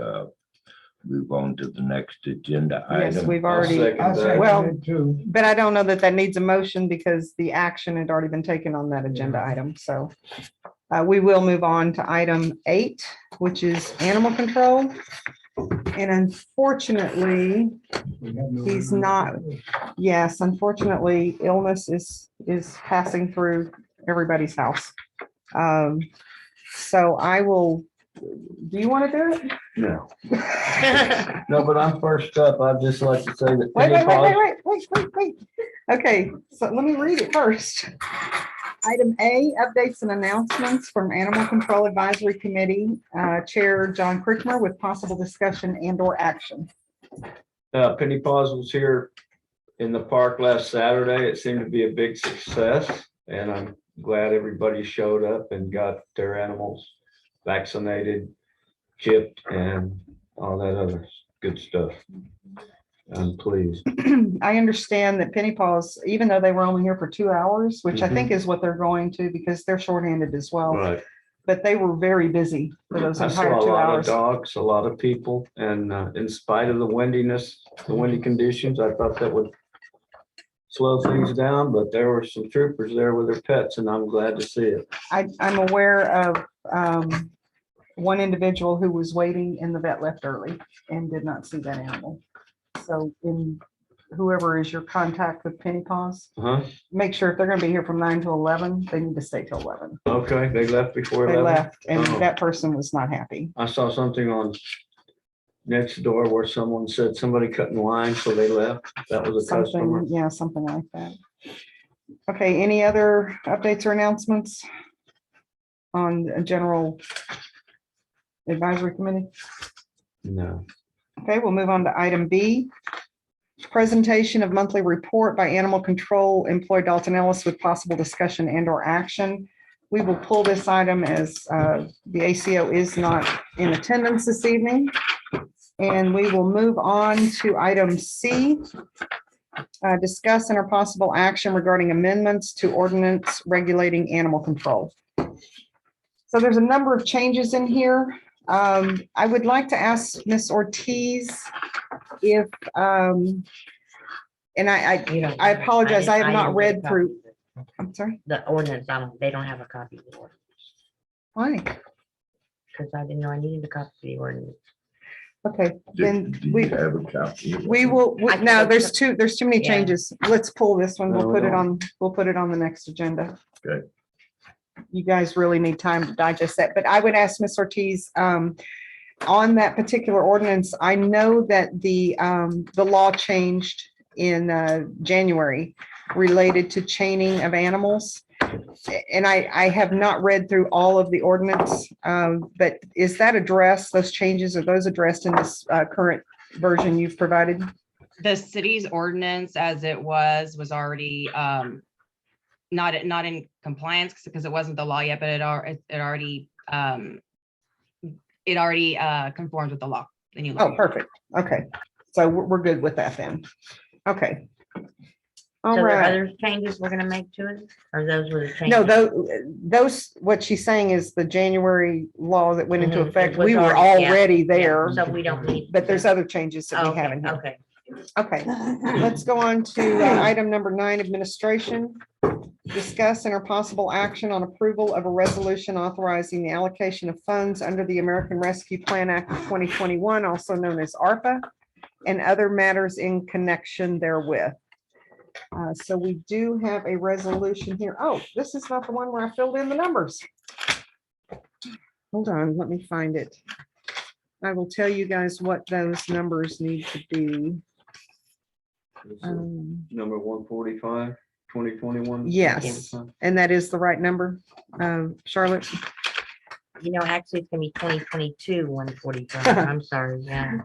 move on to the next agenda Yes, item. we've I'll already, second that. well, but I don't know that that needs a motion because the action had already been taken on that agenda item, so. We will move on to item 8, which is animal control. And unfortunately, he's not, yes, unfortunately, illness is passing through everybody's house. So I will, do you want to do it? No. No, but I'm first up. I'd just like to say that. Wait, Penny wait. Okay, so let me read it first. Item A, updates and announcements from Animal Control Advisory Committee, Chair John Crickmer with possible discussion and or action. Penny Paws was here in the park last Saturday. It seemed to be a big success, and I'm glad everybody showed up and got their animals vaccinated, chipped, and all that other good stuff. I'm pleased. I understand that Penny Paws, even though they were only here for 2 hours, which I think is what they're going to because they're shorthanded as well, Right. but they were very busy for those I entire saw a 2 lot of hours. dogs, a lot of people, and in spite of the windiness, the windy conditions, I thought that would slow things down, but there were some troopers there with their pets, and I'm glad to see it. I'm aware of one individual who was waiting and the vet left early and did not see that animal. So in whoever is your contact with Penny Paws, Huh? make sure if they're gonna be here from 9 to 11, they need to stay till 11. Okay, they left before They 11. left and Oh. that person was not happy. I saw something on next door where someone said somebody cut in line, so they left. That was a customer. Something, yeah, something like that. Okay, any other updates or announcements on a general advisory committee? No. Okay, we'll move on to item B. Presentation of monthly report by Animal Control Employee Dalton Ellis with possible discussion and or action. We will pull this item as the ACO is not in attendance this evening. And we will move on to item C. Discuss and or possible action regarding amendments to ordinance regulating animal control. So there's a number of changes in here. I would like to ask Ms. Ortiz if, and I apologize, I have not read through, I'm sorry, The ordinance, they don't have a copy of the ordinance, why? because I didn't know I needed a copy of the ordinance. Okay, Do then do we, you have a copy? of it? we will, I can no, go there's check. too many Yeah. changes. Let's pull this one. No, We'll we put it don't. on the next agenda. Okay. You guys really need time to digest that, but I would ask Ms. Ortiz, on that particular ordinance, I know that the law changed in January related to chaining of animals. And I have not read through all of the ordinance, but is that addressed, those changes, are those addressed in this current version you've provided? The city's ordinance as it was already not in compliance because it wasn't the law yet, but it already conforms with the law. The new law. Oh, perfect. Okay. So we're good with that then. Okay. All So there are right. other changes we're gonna make to it, or those were the changes? No, those, what she's saying is the January law that went into Mhm, it effect, was we were already- yeah, already Yeah, there, So we don't need. but there's other changes that we Okay, have in here. okay. Okay, let's go on to item number 9, administration. Discuss and or possible action on approval of a resolution authorizing the allocation of funds under the American Rescue Plan Act of 2021, also known as ARPA, and other matters in connection therewith. So we do have a resolution here. Oh, this is not the one where I filled in the numbers. Hold on, let me find it. I will tell you guys what those numbers need to be. Number 145, 2021. Yes, and that is the right number, Charlotte. You know, actually, it's gonna be 2022, 145. I'm sorry, yeah.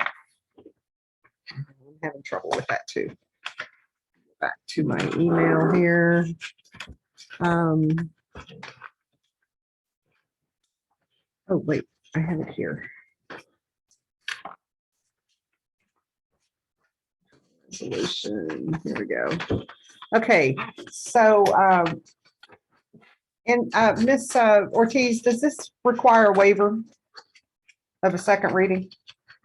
I'm having trouble with that too. Back to my email here. Oh, wait, I have it here. Resolution, here we go. Okay, so, and, Ms. Ortiz, does this require a waiver of a second reading?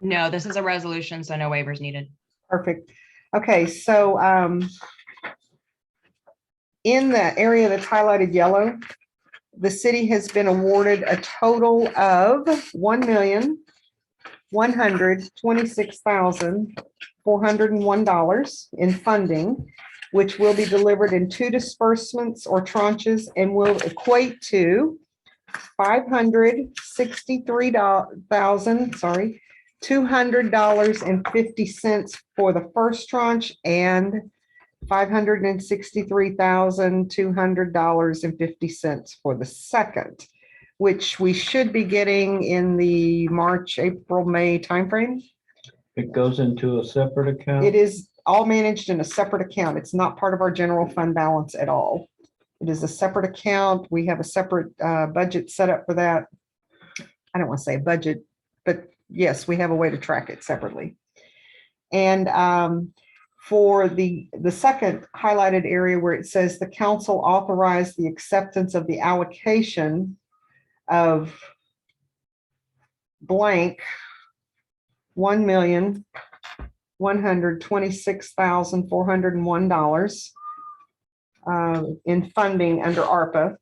No, this is a resolution, so no waivers needed. Perfect. Okay, so, in the area that's highlighted yellow, the city has been awarded a total of $1,126,401 in funding, which will be delivered in 2 disbursements or tranches and will equate to $200,200.50 for the first tranche and $563,200.50 for the second, which we should be getting in the March, April, May timeframe. It goes into a separate account? It is all managed in a separate account. It's not part of our general fund balance at all. It is a separate account. We have a separate budget set up for that. I don't want to say budget, but yes, we have a way to track it separately. And for the second highlighted area where it says the council authorized the acceptance of the allocation of blank $1,126,401 in funding under ARPA.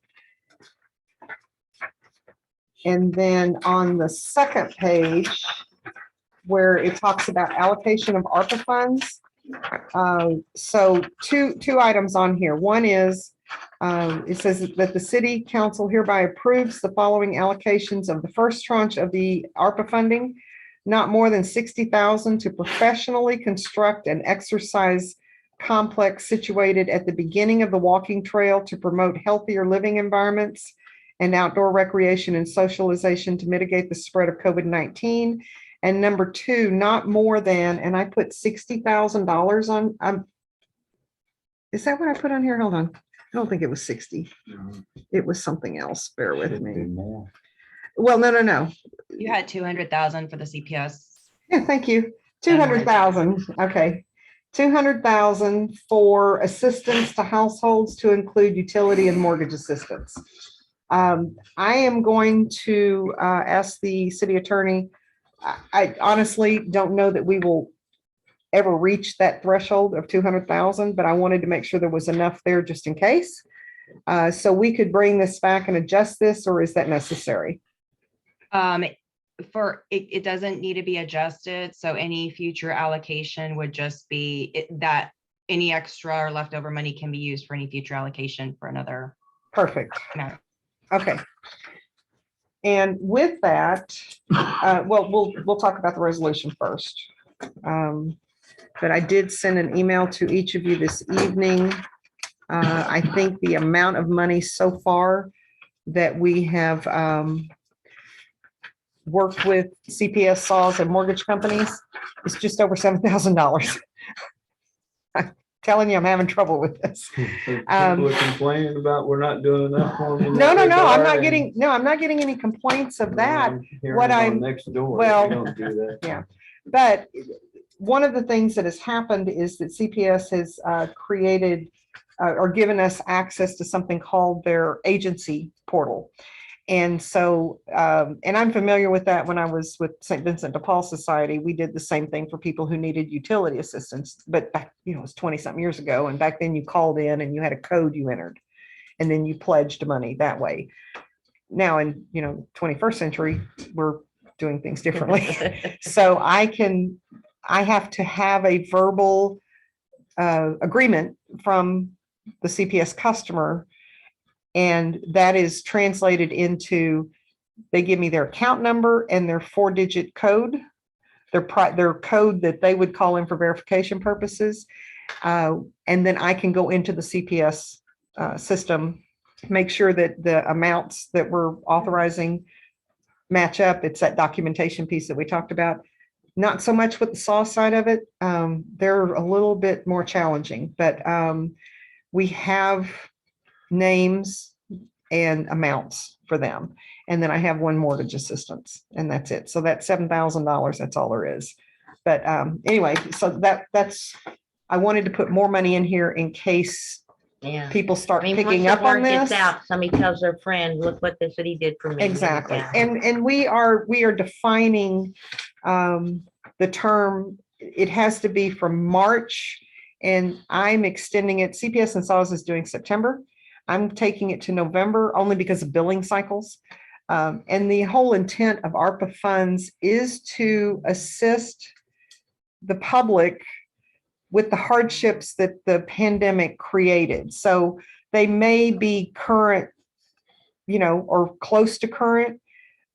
And then on the second page, where it talks about allocation of ARPA funds. So two items on here. One is, it says that the city council hereby approves the following allocations of the first tranche of the ARPA funding, not more than $60,000 to professionally construct an exercise complex situated at the beginning of the walking trail to promote healthier living environments and outdoor recreation and socialization to mitigate the spread of COVID-19. And number 2, not more than, and I put $60,000 on, is that what I put on here? Hold on. I don't think it was 60. It was something else. Bear with me. Well, no. You had 200,000 for the CPS. Yeah, thank you. 200,000. Okay. 200,000 for assistance to households to include utility and mortgage assistance. I am going to ask the city attorney. I honestly don't know that we will ever reach that threshold of 200,000, but I wanted to make sure there was enough there just in case. So we could bring this back and adjust this, or is that necessary? It doesn't need to be adjusted, so any future allocation would just be that any extra or leftover money can be used for any future allocation for another Perfect. matter. Okay. And with that, well, we'll talk about the resolution first. But I did send an email to each of you this evening. I think the amount of money so far that we have worked with CPS saws and mortgage companies is just over $7,000. I'm telling you, I'm having trouble with this. People are complaining about we're not doing enough for them. in No, that I'm regard, not getting any complaints of and that. I'm hearing What on I'm- Next door. well, They don't do that. yeah. But one of the things that has happened is that CPS has created or given us access to something called their agency portal. And so, and I'm familiar with that. When I was with St. Vincent de Paul Society, we did the same thing for people who needed utility assistance, but back, it was 20 something years ago. And back then you called in and you had a code you entered, and then you pledged money that way. Now in, 21st century, we're doing things differently. So I have to have a verbal agreement from the CPS customer. And that is translated into, they give me their account number and their 4-digit code, their code that they would call in for verification purposes. And then I can go into the CPS system, make sure that the amounts that we're authorizing match up. It's that documentation piece that we talked about. Not so much with the saw side of it. They're a little bit more challenging, but we have names and amounts for them. And then I have one mortgage assistance, and that's it. So that's $7,000. That's all there is. But anyway, so that's I wanted to put more money in here in case Yeah. people I start mean, once picking the up on word gets this. out, somebody tells their friend, look what the city did for me. Exactly. Yeah. And we are defining the term, it has to be from March, and I'm extending it. CPS and SAWS is doing September. I'm taking it to November only because of billing cycles. And the whole intent of ARPA funds is to assist the public with the hardships that the pandemic created. So they may be current, or close to current,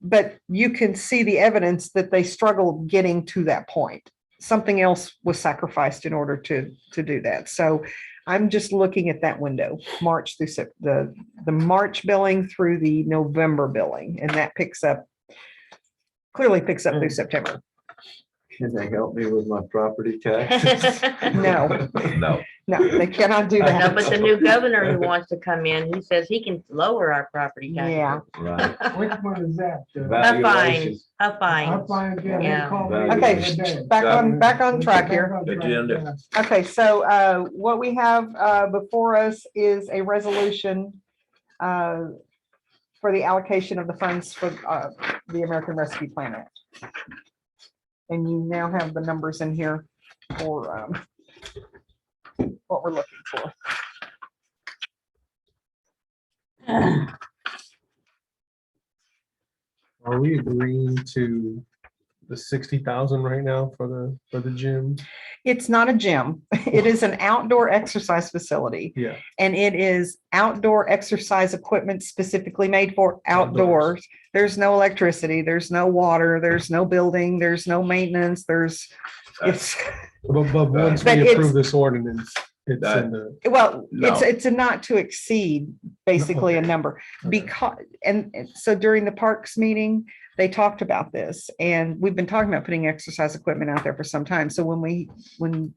but you can see the evidence that they struggled getting to that point. Something else was sacrificed in order to do that. So I'm just looking at that window, March through the March billing through the November billing, and that clearly picks up through September. Can they help me with my property taxes? No, No, no, they cannot do No, that. but the new governor who wants to come in, he says he can lower our property taxes. Yeah. Right. Which one is that? A fine, Valuation. a fine. Yeah. Okay, back on track here. Agenda. Okay, so what we have before us is a resolution for the allocation of the funds for the American Rescue Plan Act. And you now have the numbers in here for what we're looking for. Are we agreeing to the 60,000 right now for the gym? It's not a gym. It is an outdoor exercise facility. Yeah. And it is outdoor exercise equipment specifically made for outdoors. There's no electricity, there's no water, there's no building, there's no maintenance, it's, But once But we it's- approve this ordinance, it's in the, well, No. it's a not to exceed, basically a number. Because, and so during the parks meeting, they talked about this, and we've been talking about putting exercise equipment out there for some time. So when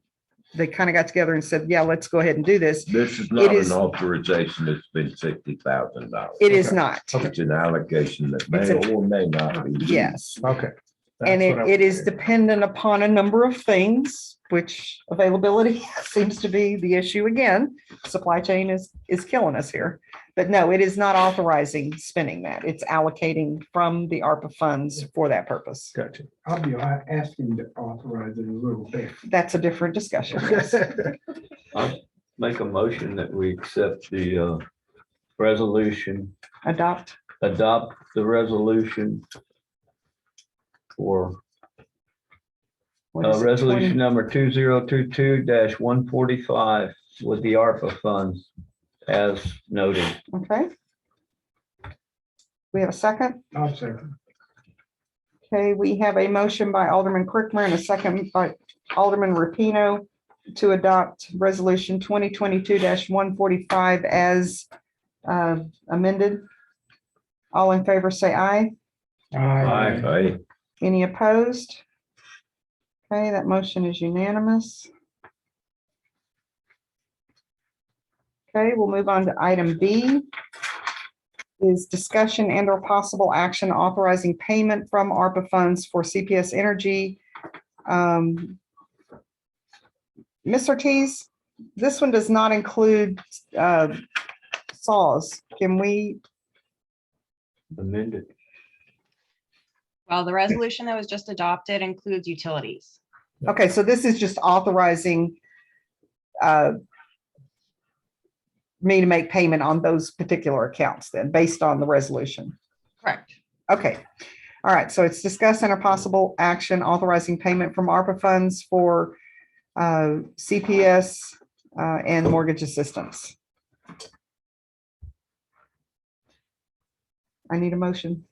they kind of got together and said, yeah, let's go ahead and do this, this is not is- an authorization that's been $60,000. it is Okay. not. It's an allocation that It's may or may not be. used. Yes. okay. And That's what I it is was- dependent upon a number of things, which availability seems to be the issue again. Supply chain is killing us here. But no, it is not authorizing spending that. It's allocating from the ARPA funds for that purpose. Gotcha. I'll be asking to authorize it a little bit. That's a different discussion. Yes. I'll make a motion that we accept the resolution, Adopt. adopt the resolution for what is it, resolution number 2022-145 with the ARPA funds as noted. 20. Okay. We have a second. I'll second. Okay, we have a motion by Alderman Crickmer and a second by Alderman Rapino to adopt resolution 2022-145 as amended. All in favor, say aye. Aye. Any opposed? Okay, that motion is unanimous. Okay, we'll move on to item B. Is discussion and or possible action authorizing payment from ARPA funds for CPS Energy. Ms. Ortiz, this one does not include saws. Can we, Amended. Well, the resolution that was just adopted includes utilities. okay, so this is just authorizing me to make payment on those particular accounts then, based on the resolution. Correct. Okay, all right, so it's discussing a possible action authorizing payment from ARPA funds for CPS and mortgage assistance. I need a motion.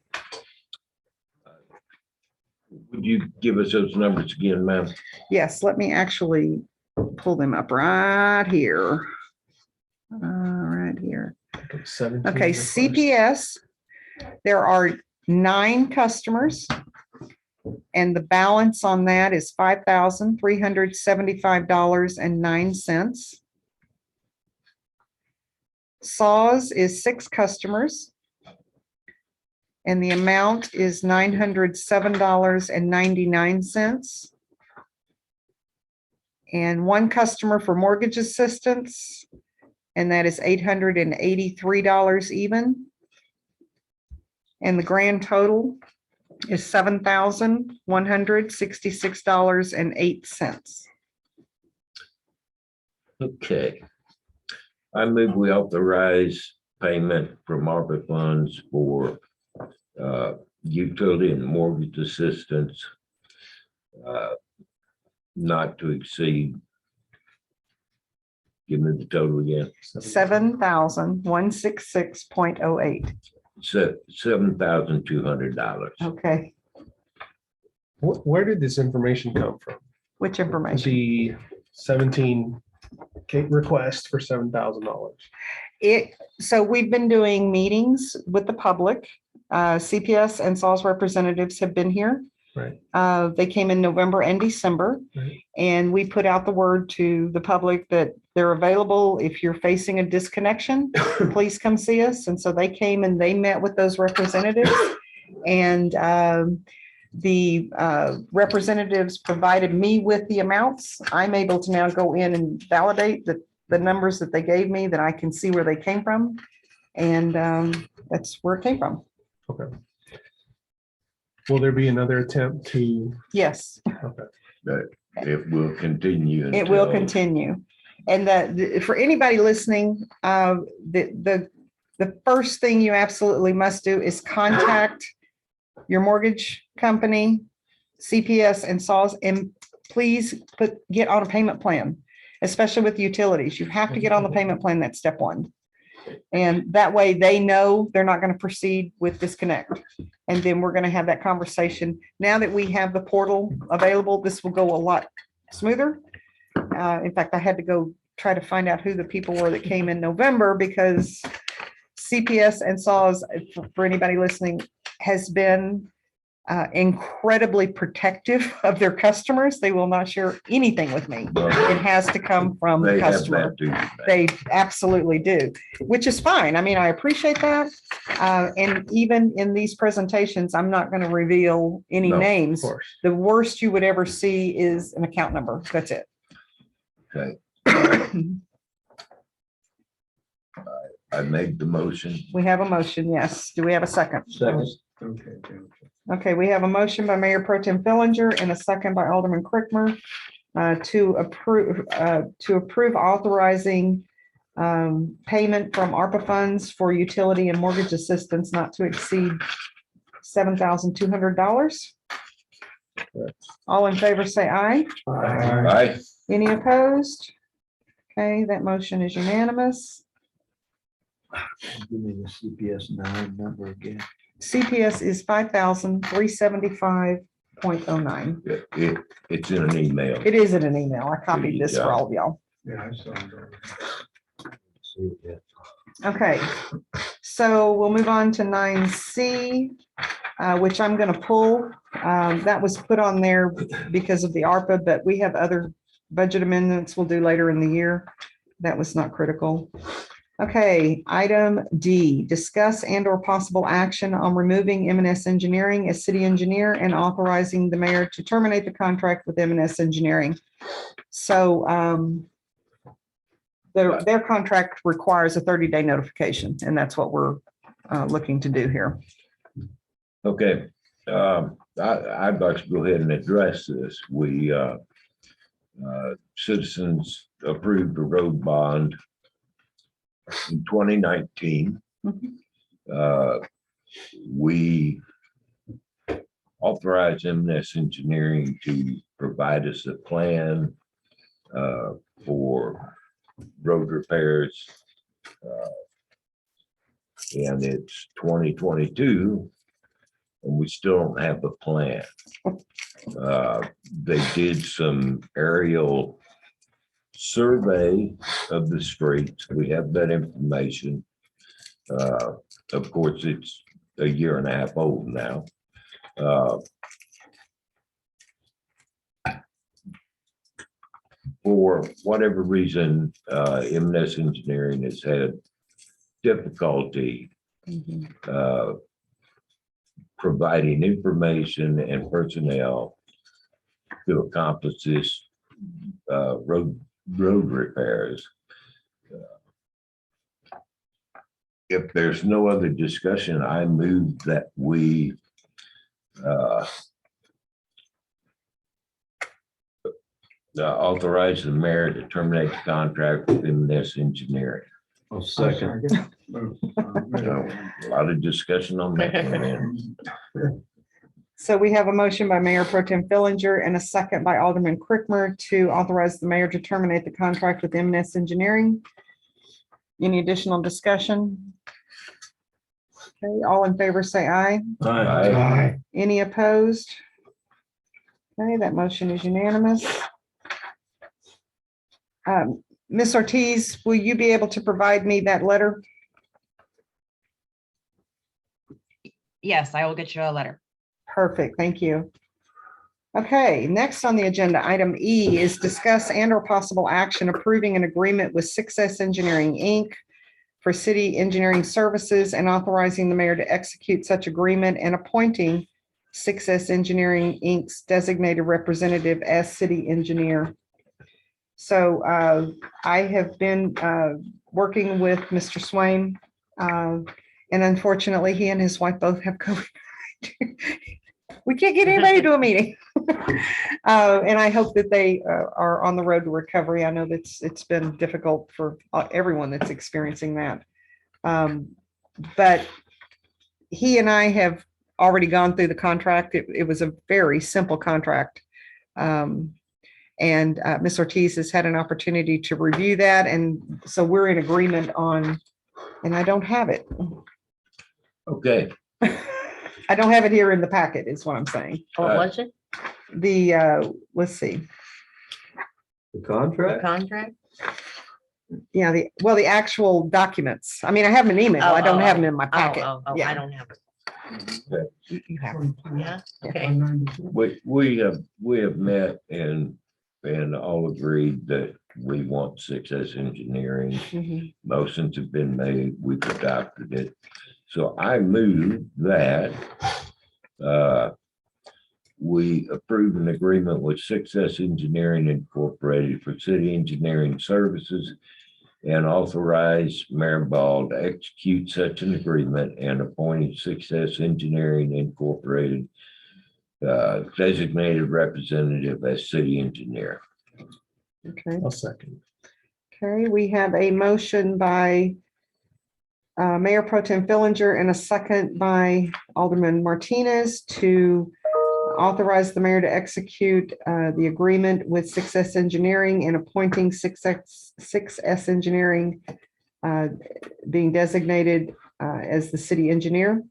Would you give us those numbers again, ma'am? Yes, let me actually pull them up right here. Right here. 17 Okay, requests. CPS, there are 9 customers. And the balance on that is $5,375.09. SAWS is 6 customers. And the amount is $907.99. and one customer for mortgage assistance, and that is $883 even. And the grand total is $7,166.08. Okay. I move we authorize payment from ARPA funds for utility and mortgage assistance not to exceed, give me the total again, $7,166.08. $7,200. Okay, Where did this information come from? which information? The 17 request for $7,000. So we've been doing meetings with the public. CPS and SAWS representatives have been here. Right. They came in November and December. Right. And we put out the word to the public that they're available. If you're facing a disconnection, please come see us. And so they came and they met with those representatives. And the representatives provided me with the amounts. I'm able to now go in and validate the numbers that they gave me, that I can see where they came from. And that's where it came from. Okay. Will there be another attempt to? Yes, But it will continue. it will until- continue. And that, for anybody listening, the first thing you absolutely must do is contact your mortgage company, CPS and SAWS, and please get on a payment plan, especially with utilities. You have to get on the payment plan. That's step one. And that way they know they're not going to proceed with disconnect. And then we're going to have that conversation. Now that we have the portal available, this will go a lot smoother. In fact, I had to go try to find out who the people were that came in November, because CPS and SAWS, for anybody listening, has been incredibly protective of their customers. They will not share anything with me. It has to come from the They have customer. that too. They absolutely do, which is fine. I mean, I appreciate that. And even in these presentations, I'm not going to reveal any No, of names. course. The worst you would ever see is an account number. That's it. Okay, I made the motion. We have a motion, yes. Do we have a second? Second. Okay, we have a motion by Mayor Pro Tem Fillinger and a second by Alderman Crickmer to approve authorizing payment from ARPA funds for utility and mortgage assistance not to exceed $7,200. All in favor, say aye. Aye. Any opposed? Okay, that motion is unanimous. Give me the CPS 9 number again. CPS is 5,375.09. It's in an email. It is in an email. I copied this for all of y'all. Yeah, I saw it. Okay, so we'll move on to 9C, which I'm going to pull. That was put on there because of the ARPA, but we have other budget amendments we'll do later in the year. That was not critical. Okay, item D, discuss and or possible action on removing M&S Engineering as city engineer and authorizing the mayor to terminate the contract with M&S Engineering. So their contract requires a 30-day notification, and that's what we're looking to do here. Okay, I'd like to go ahead and address this. We citizens approved a road bond in 2019. We authorized M&S Engineering to provide us a plan for road repairs. And it's 2022, and we still don't have a plan. They did some aerial survey of the streets. We have that information. Of course, it's a year and a half old now. For whatever reason, M&S Engineering has had difficulty providing information and personnel to accomplish road repairs. If there's no other discussion, I move that we authorize the mayor to terminate the contract with M&S Engineering. I'll second. So, a lot of discussion on that one, man. So we have a motion by Mayor Pro Tem Fillinger and a second by Alderman Crickmer to authorize the mayor to terminate the contract with M&S Engineering. Any additional discussion? Okay, all in favor, say aye. Aye. Any opposed? Okay, that motion is unanimous. Ms. Ortiz, will you be able to provide me that letter? Yes, I will get you a letter. Perfect, thank you. Okay, next on the agenda, item E is discuss and/or possible action approving an agreement with Success Engineering, Inc. for city engineering services and authorizing the mayor to execute such agreement and appointing Success Engineering, Inc.'s designated representative as city engineer. So I have been working with Mr. Swain, and unfortunately, he and his wife both have COVID. We can't get anybody to a meeting. And I hope that they are on the road to recovery. I know that it's been difficult for everyone that's experiencing that. But he and I have already gone through the contract. It was a very simple contract. And Ms. Ortiz has had an opportunity to review that. And so we're in agreement on, and I don't have it. Okay, I don't have it here in the packet is what I'm saying. What was it? The, let's see. The The contract? contract? Yeah, the actual documents. I mean, I have them in email. I don't have them in my Oh, packet. oh, oh, I Yeah, don't have it. you have them. Yeah, okay. we have met and all agreed that we want Success Engineering. Mhm. Motions have been made, we've adopted it. So I move that we approve an agreement with Success Engineering Incorporated for city engineering services and authorize Mayor Ball to execute such an agreement and appointing Success Engineering Incorporated designated representative as city engineer. Okay, I'll second. okay, we have a motion by Mayor Pro Tem Fillinger and a second by Alderman Martinez to authorize the mayor to execute the agreement with Success Engineering and appointing Success Engineering being designated as the city engineer.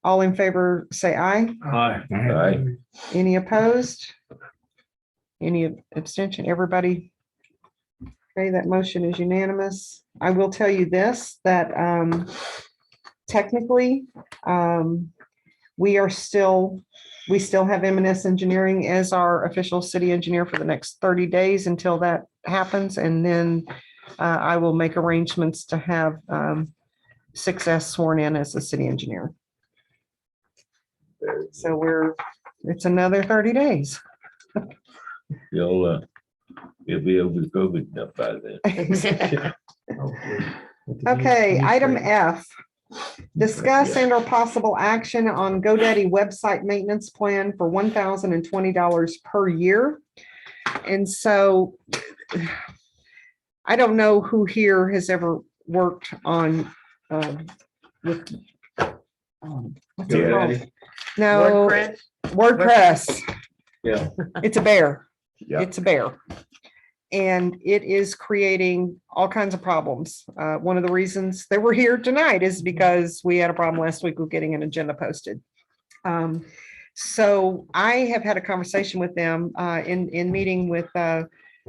All in favor, say aye. Aye. Aye. Any opposed? Any abstention? Everybody? Okay, that motion is unanimous. I will tell you this, that technically, we still have M&S Engineering as our official city engineer for the next 30 days until that happens. And then I will make arrangements to have Success sworn in as the city engineer. So it's another 30 days. You'll be over COVID enough by then. Okay, item F, discuss and or possible action on GoDaddy website maintenance plan for $1,020 per year. And so I don't know who here has ever worked on with what's it called? GoDaddy? No, WordPress? WordPress. Yeah. It's a bear. Yeah. It's a bear. And it is creating all kinds of problems. One of the reasons that we're here tonight is because we had a problem last week with getting an agenda posted. So I have had a conversation with them in meeting with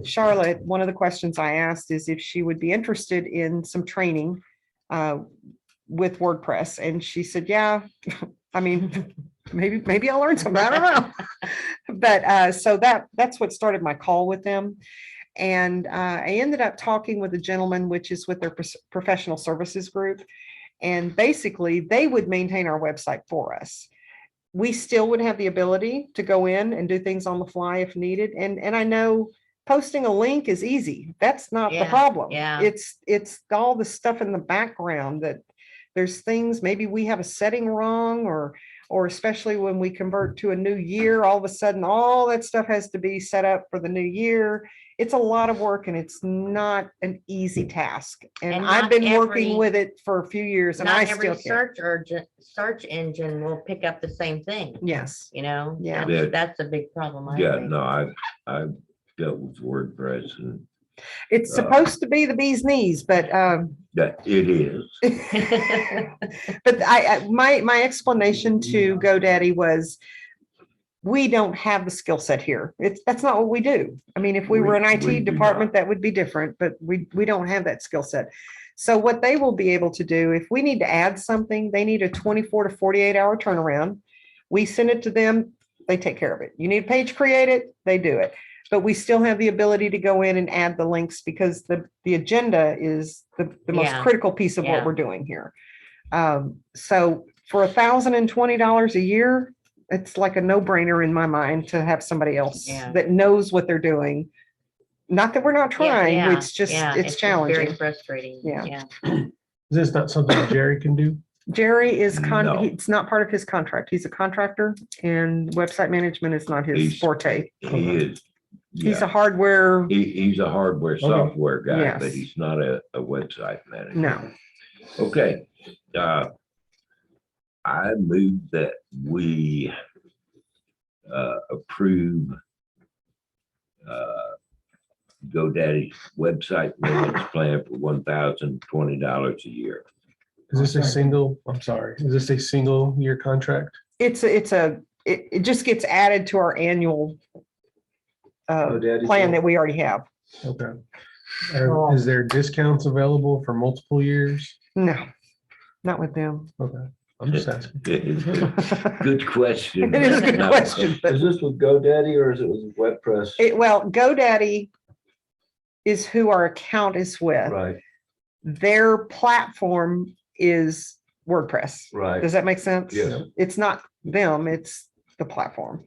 Charlotte. One of the questions I asked is if she would be interested in some training with WordPress. And she said, yeah, I mean, maybe I'll learn something. I don't know. But so that's what started my call with them. And I ended up talking with a gentleman, which is with their professional services group. And basically they would maintain our website for us. we still would have the ability to go in and do things on the fly if needed. And I know posting a link is easy. That's not the Yeah, problem. yeah. It's all the stuff in the background that there's things, maybe we have a setting wrong, or especially when we convert to a new year, all of a sudden, all that stuff has to be set up for the new year. It's a lot of work and it's not an easy task. And And I've not been every- working with it for a few years and I Not every still can't. search engine will pick up the same thing, Yes. you know? Yeah. That's a big problem, I Yeah, think. no, I've dealt with WordPress and It's supposed to be the bee's knees, but that it is. but my explanation to GoDaddy was we don't have the skill set here. That's not what we do. I mean, if we were an We IT do department, not. that would be different, but we don't have that skill set. So what they will be able to do, if we need to add something, they need a 24 to 48 hour turnaround. We send it to them, they take care of it. You need a page created, they do it. But we still have the ability to go in and add the links because the agenda is the most Yeah. critical piece of Yeah. what we're doing here. So for $1,020 a year, it's like a no-brainer in my mind to have somebody else Yeah. that knows what they're doing. Not that we're not trying, it's just, yeah, it's just Very challenging. frustrating. Yeah. Is this not something Jerry can do? Jerry is No. it's not part of his contract. He's a contractor and website management is not his He's- forte. He is. He's a Yeah, hardware, he's a hardware software guy, Yes. but he's not a website manager. no. Okay, I move that we approve GoDaddy's website maintenance plan for $1,020 a year. Is this a single, I'm sorry, is this a single year contract? It just gets added to our annual GoDaddy plan tool. that we already have. Okay. Is there discounts available for multiple years? No, not with them. Okay, I'm just asking. Good question. It is a good No. question, but Is this with GoDaddy or is it with WordPress? well, GoDaddy is who our account is with. Right, Their platform is WordPress. right. Does that make sense? Yes. It's not them, it's the platform.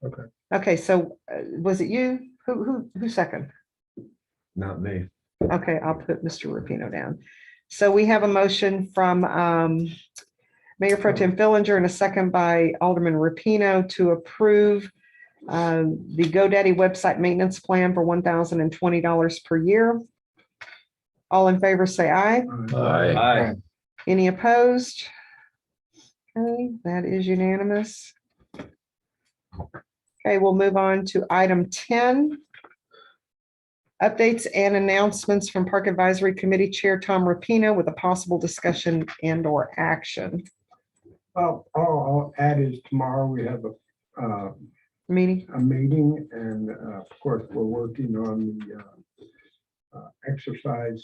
Okay. Okay, so was it you? Who second? Not me. Okay, I'll put Mr. Rapino down. So we have a motion from Mayor Pro Tem Fillinger and a second by Alderman Rapino to approve the GoDaddy website maintenance plan for $1,020 per year. All in favor, say aye. Aye. Aye. Any opposed? Okay, that is unanimous. Okay, we'll move on to item 10. Updates and announcements from Park Advisory Committee Chair Tom Rapino with a possible discussion and or action. I'll add is tomorrow we have Meeting, a meeting and of course, we're working on the exercise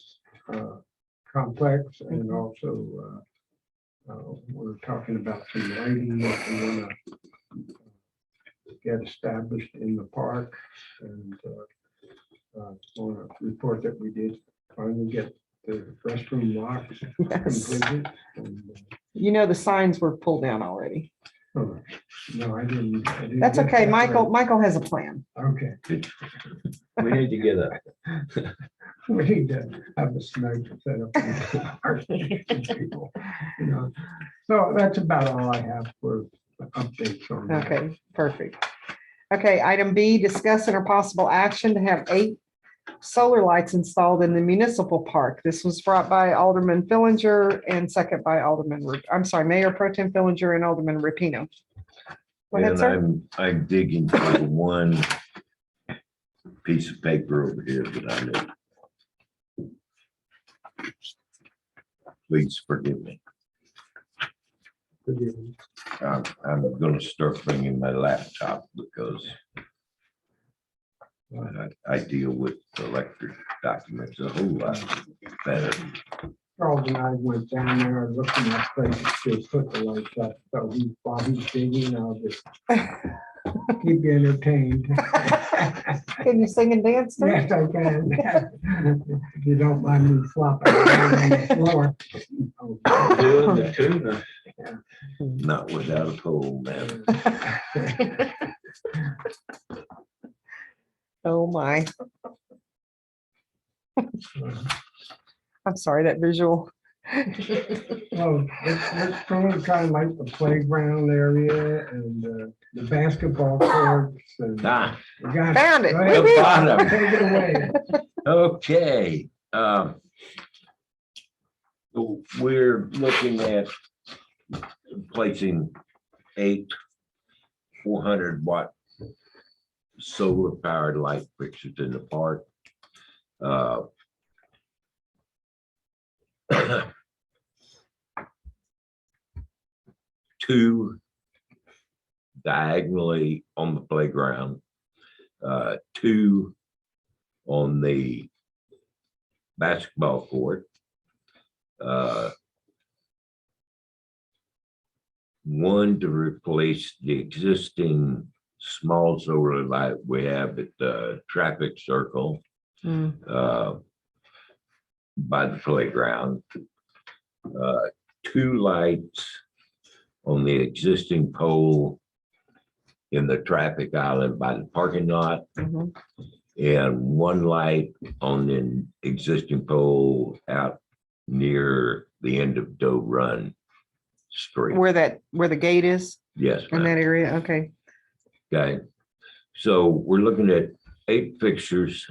complex and also we're talking about some lighting that we want to get established in the park and want to report that we did finally get the restroom locks yes. completed. And, You know, the signs were pulled down already. oh, no, I didn't. That's get okay. that Michael has a plan. right. Okay. We need to get a, We need to have a sniper set up. Our people, you know. So that's about all I have for updates on that. Okay, perfect. Okay, item B, discuss and or possible action to have 8 solar lights installed in the municipal park. This was brought by Alderman Fillinger and second by Mayor Pro Tem Fillinger and Alderman Rapino. Go ahead, And sir. I'm digging for the one piece of paper over here that I need. Please forgive me. Forgive me. I'm gonna start bringing my laptop because I deal with electric documents a whole lot better. Charles and I went down there looking at places to put the lights up. So while he's digging, I'll just keep you entertained. Can you sing and dance? sir? Yes, I can. If you don't mind me flopping around on the floor. doing the tuna. Not without a pole, man. Oh, my. I'm sorry, that visual. Well, it's kind of like the playground area and the basketball courts and. Ah, We got- Found it. Go ahead. Woo-hoo. bottom. Take it away. okay. So we're looking at placing 8 400-watt solar powered light fixtures in the park. Two diagonally on the playground, 2 on the basketball court, 1 to replace the existing small solar light we have at the traffic circle Hmm. by the playground. 2 lights on the existing pole in the traffic island by the parking lot, Mhm. and 1 light on the existing pole out near the end of Doe Run Street. Where the gate is Yes, in ma'am. that area? Okay. Okay. So we're looking at 8 fixtures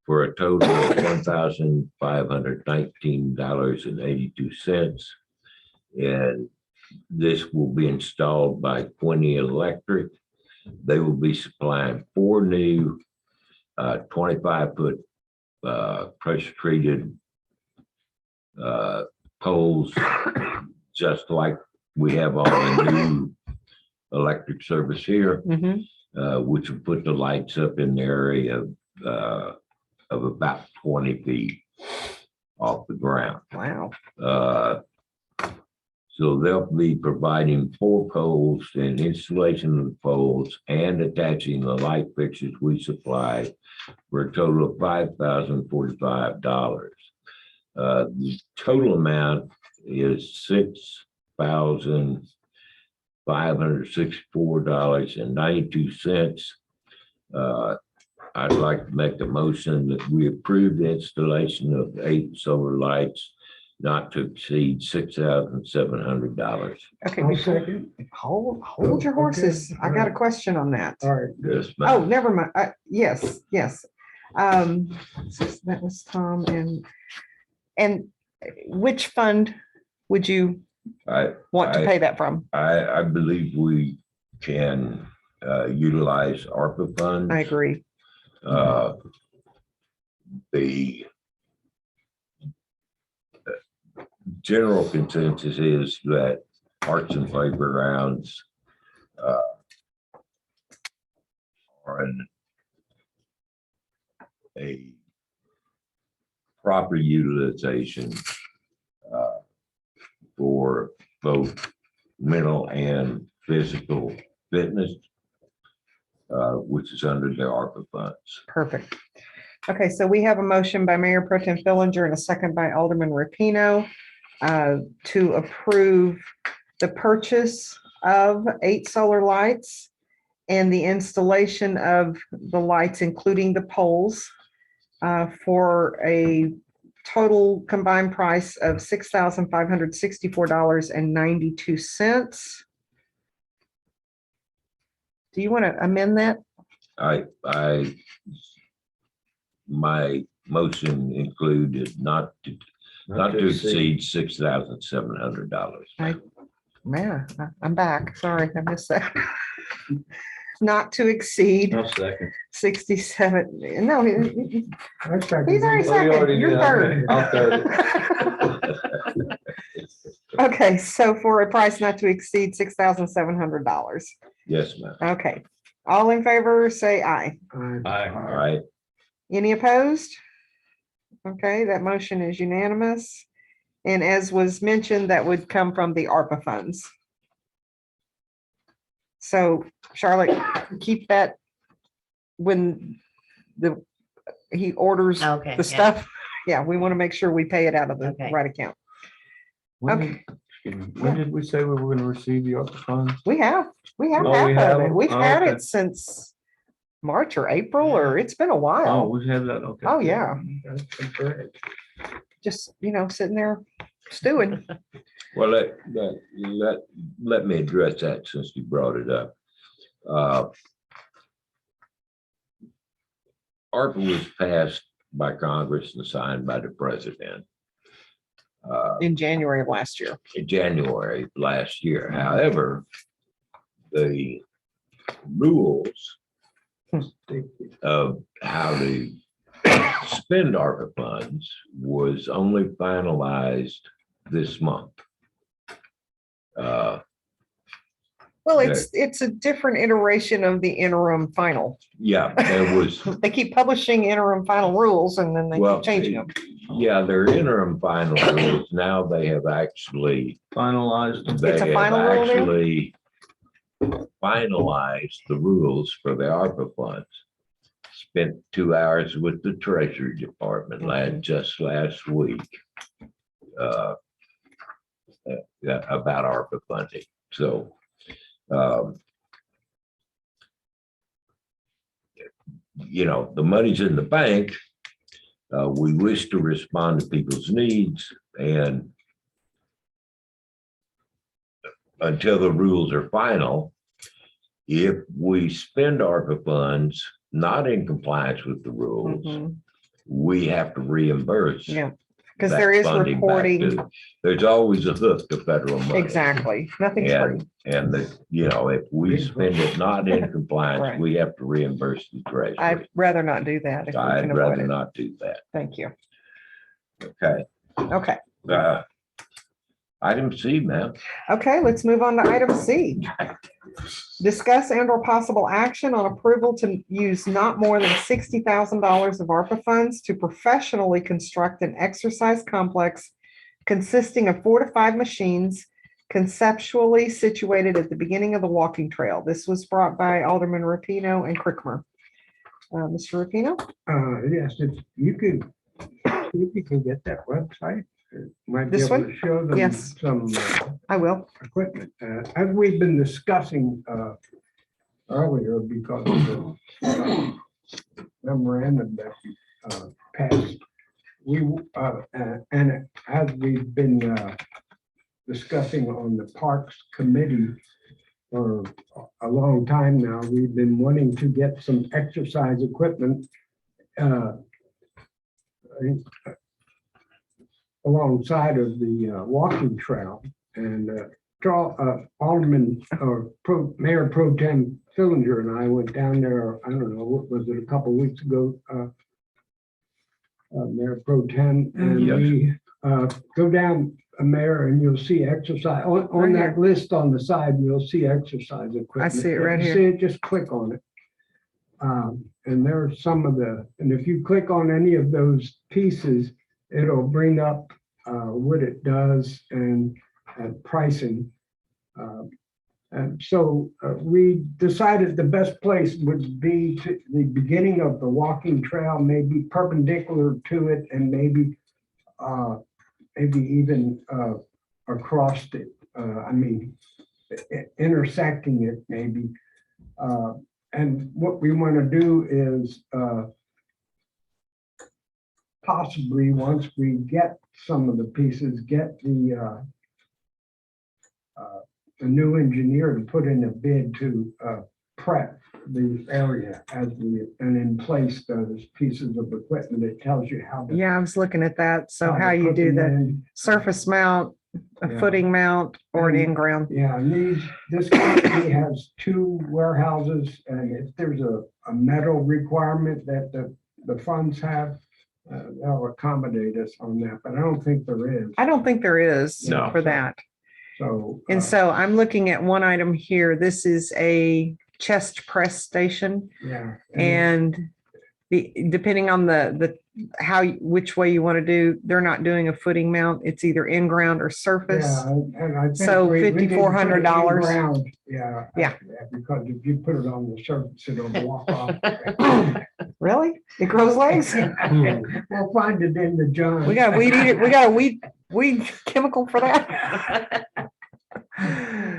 for a total of $1,519.82. And this will be installed by Quinny Electric. They will be supplying 4 new 25-foot pressure treated poles, just like we have all the new electric service here, Mhm. which will put the lights up in the area of about 20 feet off the ground. Wow. So they'll be providing 4 poles and installation of the poles and attaching the light fixtures we supply for a total of $5,045. The total amount is $6,564.92. I'd like to make a motion that we approve the installation of 8 solar lights not to exceed $6,700. Okay. I'll before- second. Hold your horses. I got a question on that. All right, good. Yes, Oh, ma'am. never mind. Yes, yes. So that was Tom and which fund would you want to I- pay that from? I believe we can utilize ARPA funds. I agree. The general consensus is that Parks and Playgrounds are a proper utilization for both mental and physical fitness, which is under the ARPA funds. Perfect. Okay, so we have a motion by Mayor Pro Tem Fillinger and a second by Alderman Rapino to approve the purchase of 8 solar lights and the installation of the lights, including the poles, for a total combined price of $6,564.92. Do you want to amend that? My motion included not to exceed $6,700. Man, I'm back. Sorry, I missed that. Not to exceed I'll second. 67. No, I second. he's already Oh, you already second. You're did. third. I'll third it. Okay, so for a price not to exceed $6,700. Yes, ma'am. Okay, all in favor, say aye. Aye. All right. Any opposed? Okay, that motion is unanimous. And as was mentioned, that would come from the ARPA funds. So Charlotte, keep that when he orders Okay. the yeah. stuff. Yeah, we want to make sure we pay it out of the Okay. right account. Okay. When did we say we were gonna receive the ARPA funds? We have Oh, we half have of it. them? We've Oh, had okay. it since March or April, or it's been a Oh, while. we have that, okay. Oh, yeah. That's great. Just, sitting there stewing. Well, let me address that since you brought it up. ARPA was passed by Congress and signed by the president In January of last year. in January last year. However, the rules of how to spend ARPA funds was only finalized this month. Well, it's a different iteration of the interim final. Yeah, there was, They keep publishing interim final rules and then they well, keep changing them. yeah, they're interim final rules. Now they have actually, Finalized. they It's a have final rule now? actually finalized the rules for the ARPA funds. Spent 2 hours with the Treasury Department just last week about ARPA funding. So the money's in the bank. We wish to respond to people's needs, and until the rules are final, if we spend ARPA funds not in compliance with the rules, Mhm. we have to reimburse. Yeah, because that there is funding back reporting. to- There's always a hook to federal money. Exactly. Nothing's free. And if we spend it not in Right. compliance, we have to reimburse the I'd treasury. rather not do that if we I'd can avoid rather it. not do that. Thank you. Okay. Okay. Item C, ma'am. Okay, let's move on to item C. Discuss and or possible action on approval to use not more than $60,000 of ARPA funds to professionally construct an exercise complex consisting of 4 to 5 machines conceptually situated at the beginning of the walking trail. This was brought by Alderman Rapino and Crickmer. Mr. Rapino? Yes, if you could, if you can get that website. it might be This able one? to Show them Yes. some I will. equipment. As we've been discussing earlier, because of the memorandum that we passed, and as we've been discussing on the Parks Committee for a long time now, we've been wanting to get some exercise equipment alongside of the walking trail, and Alderman or Mayor Pro Tem Fillinger and I went down there. I don't know, what was it, a couple weeks ago? Mayor Pro Tem, and Yes. we go down, Mayor, and you'll see exercise on Right that list on the side. You'll see exercise equipment. see it right If you here. see it, just click on it. And there's some of and if you click on any of those pieces, it'll bring up what it does and pricing. And so we decided the best place would be to the beginning of the walking trail, maybe perpendicular to it, and maybe even across it. Intersecting it maybe. And what we want to do is possibly, once we get some of the pieces, get the new engineer to put in a bid to prep the area and in place those pieces of equipment. It tells you how to. Yeah, I was looking at that. So to how you put do them the in. surface mount, a Yeah. footing mount, or an And- in-ground. Yeah, and this company has 2 warehouses, and if there's a metal requirement that the funds have, they'll accommodate us on that, but I don't think there is. I don't think there is No. for that. So. And so I'm looking at one item here. This is a chest press station, Yeah. and depending on which way you want to do, they're not doing a footing mount. It's either in-ground or surface. Yeah, and I think. So we need to put it $5,400. in-ground. Yeah. Yeah. Because if you put it on the surface, it'll walk off. Really? It grows legs? We'll find it in the John. We got a weed eater, we got a weed weed chemical for that?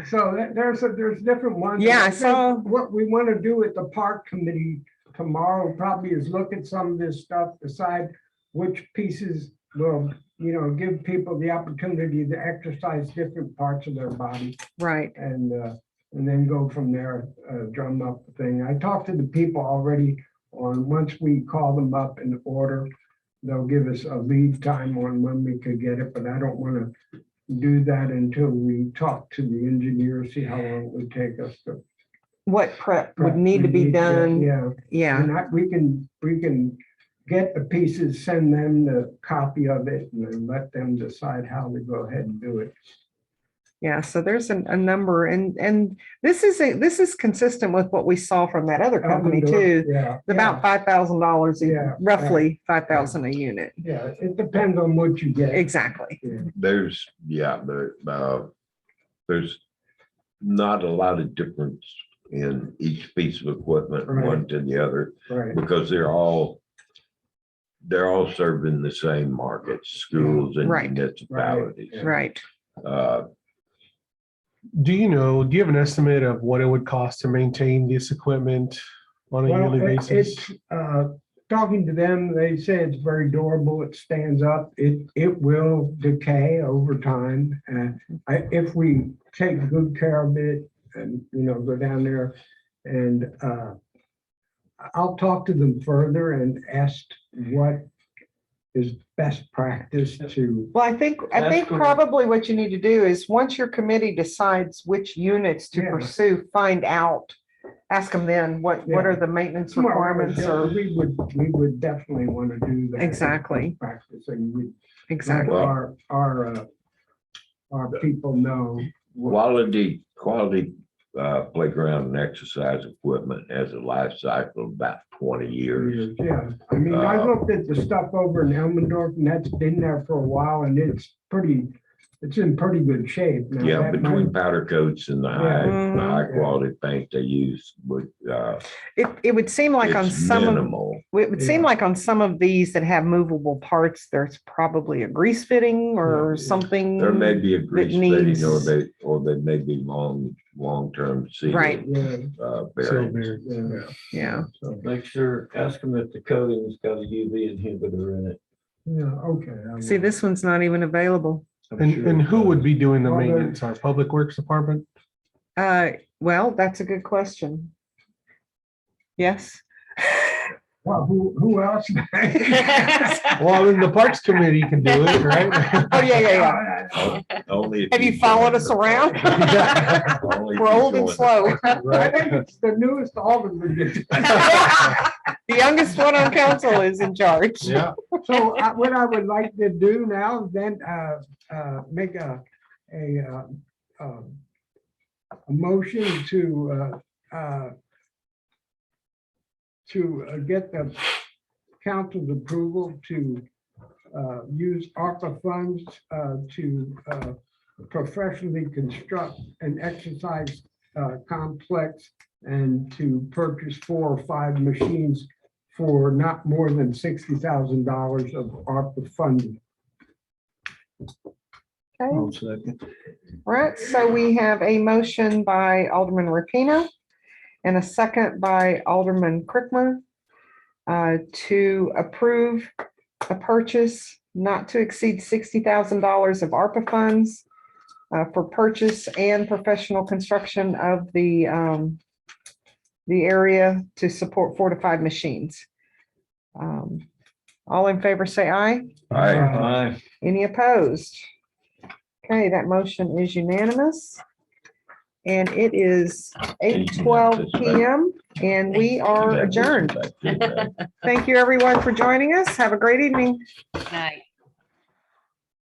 So there's different ones. Yeah, I think saw- What we want to do at the park committee tomorrow probably is look at some of this stuff, decide which pieces will, give people the opportunity to exercise different parts of their body. Right. And then go from there, drum up the thing. I talked to the people already on, once we call them up in order, they'll give us a lead time on when we could get it, but I don't want to do that until we talk to the engineer, see how long it would take us to. What prep would need to be done? Yeah, Yeah, and we can get the pieces, send them the copy of it, and then let them decide how to go ahead and do it. yeah. So there's a number and this is consistent with what we saw from that other company too. Yeah. About $5,000, Yeah, roughly 5,000 a unit. Yeah, it depends on what you get. Exactly. There's not a lot of difference in each piece of equipment, Right. one to the other, Right. because they're all serving the same markets, schools and Right. municipalities. Yeah. Right. Uh, Do you have an estimate of what it would cost to maintain this equipment on a Well, yearly basis? it's, talking to them, they say it's very durable, it stands up, it will decay over time. And if we take good care of it and, go down there and, I'll talk to them further and ask what is best practice to. Well, I think That's cool. probably what you need to do is once your committee decides which units to Yeah. pursue, find out, ask them then what are the maintenance Well, requirements or We would definitely want to do that. Exactly. Practice and we. exactly. Our people know. quality playground and exercise equipment has a life cycle of about 20 years. Yeah, I mean, I looked at the stuff over in Elmendorf and that's been there for a while and it's in pretty good shape. Now, Yeah, that between might- powder coats and the Mhm. high quality paint they use would, It would seem like on it's some of, minimal. it would seem Yeah. like on some of these that have movable parts, there's probably a grease fitting or Yeah. something. There may be a grease fitting needs- or they may be long-term sealing. Right. Yeah, Bearings. Silver. yeah. Yeah. So, Make sure, ask them if the coating's got a UV inhibitor in it. yeah, okay. I See, will. this one's not even available. I'm And, sure and it who would does. be doing the Well, there- maintenance? Our Public Works Department? Well, that's a good question. Yes. Well, who else? Well, then the Parks Committee can do it, right? Oh, yeah. Only if Have you followed us around? Only if We're you old and join. slow. I think Right. it's the newest alderman. The youngest one on council is in charge. Yeah. So what I would like to do now is then make a motion to get the council's approval to use ARPA funds to professionally construct an exercise complex and to purchase 4 or 5 machines for not more than $60,000 of ARPA funding. Okay. I'll second. Right, so we have a motion by Alderman Rapino and a second by Alderman Crickmer to approve a purchase not to exceed $60,000 of ARPA funds for purchase and professional construction of the area to support 4 to 5 machines. All in favor, say aye. Aye. Aye. Any opposed? Okay, that motion is unanimous. And it is 8:12 PM and we are adjourned. Thank you, everyone, for joining us. Have a great evening. Good night.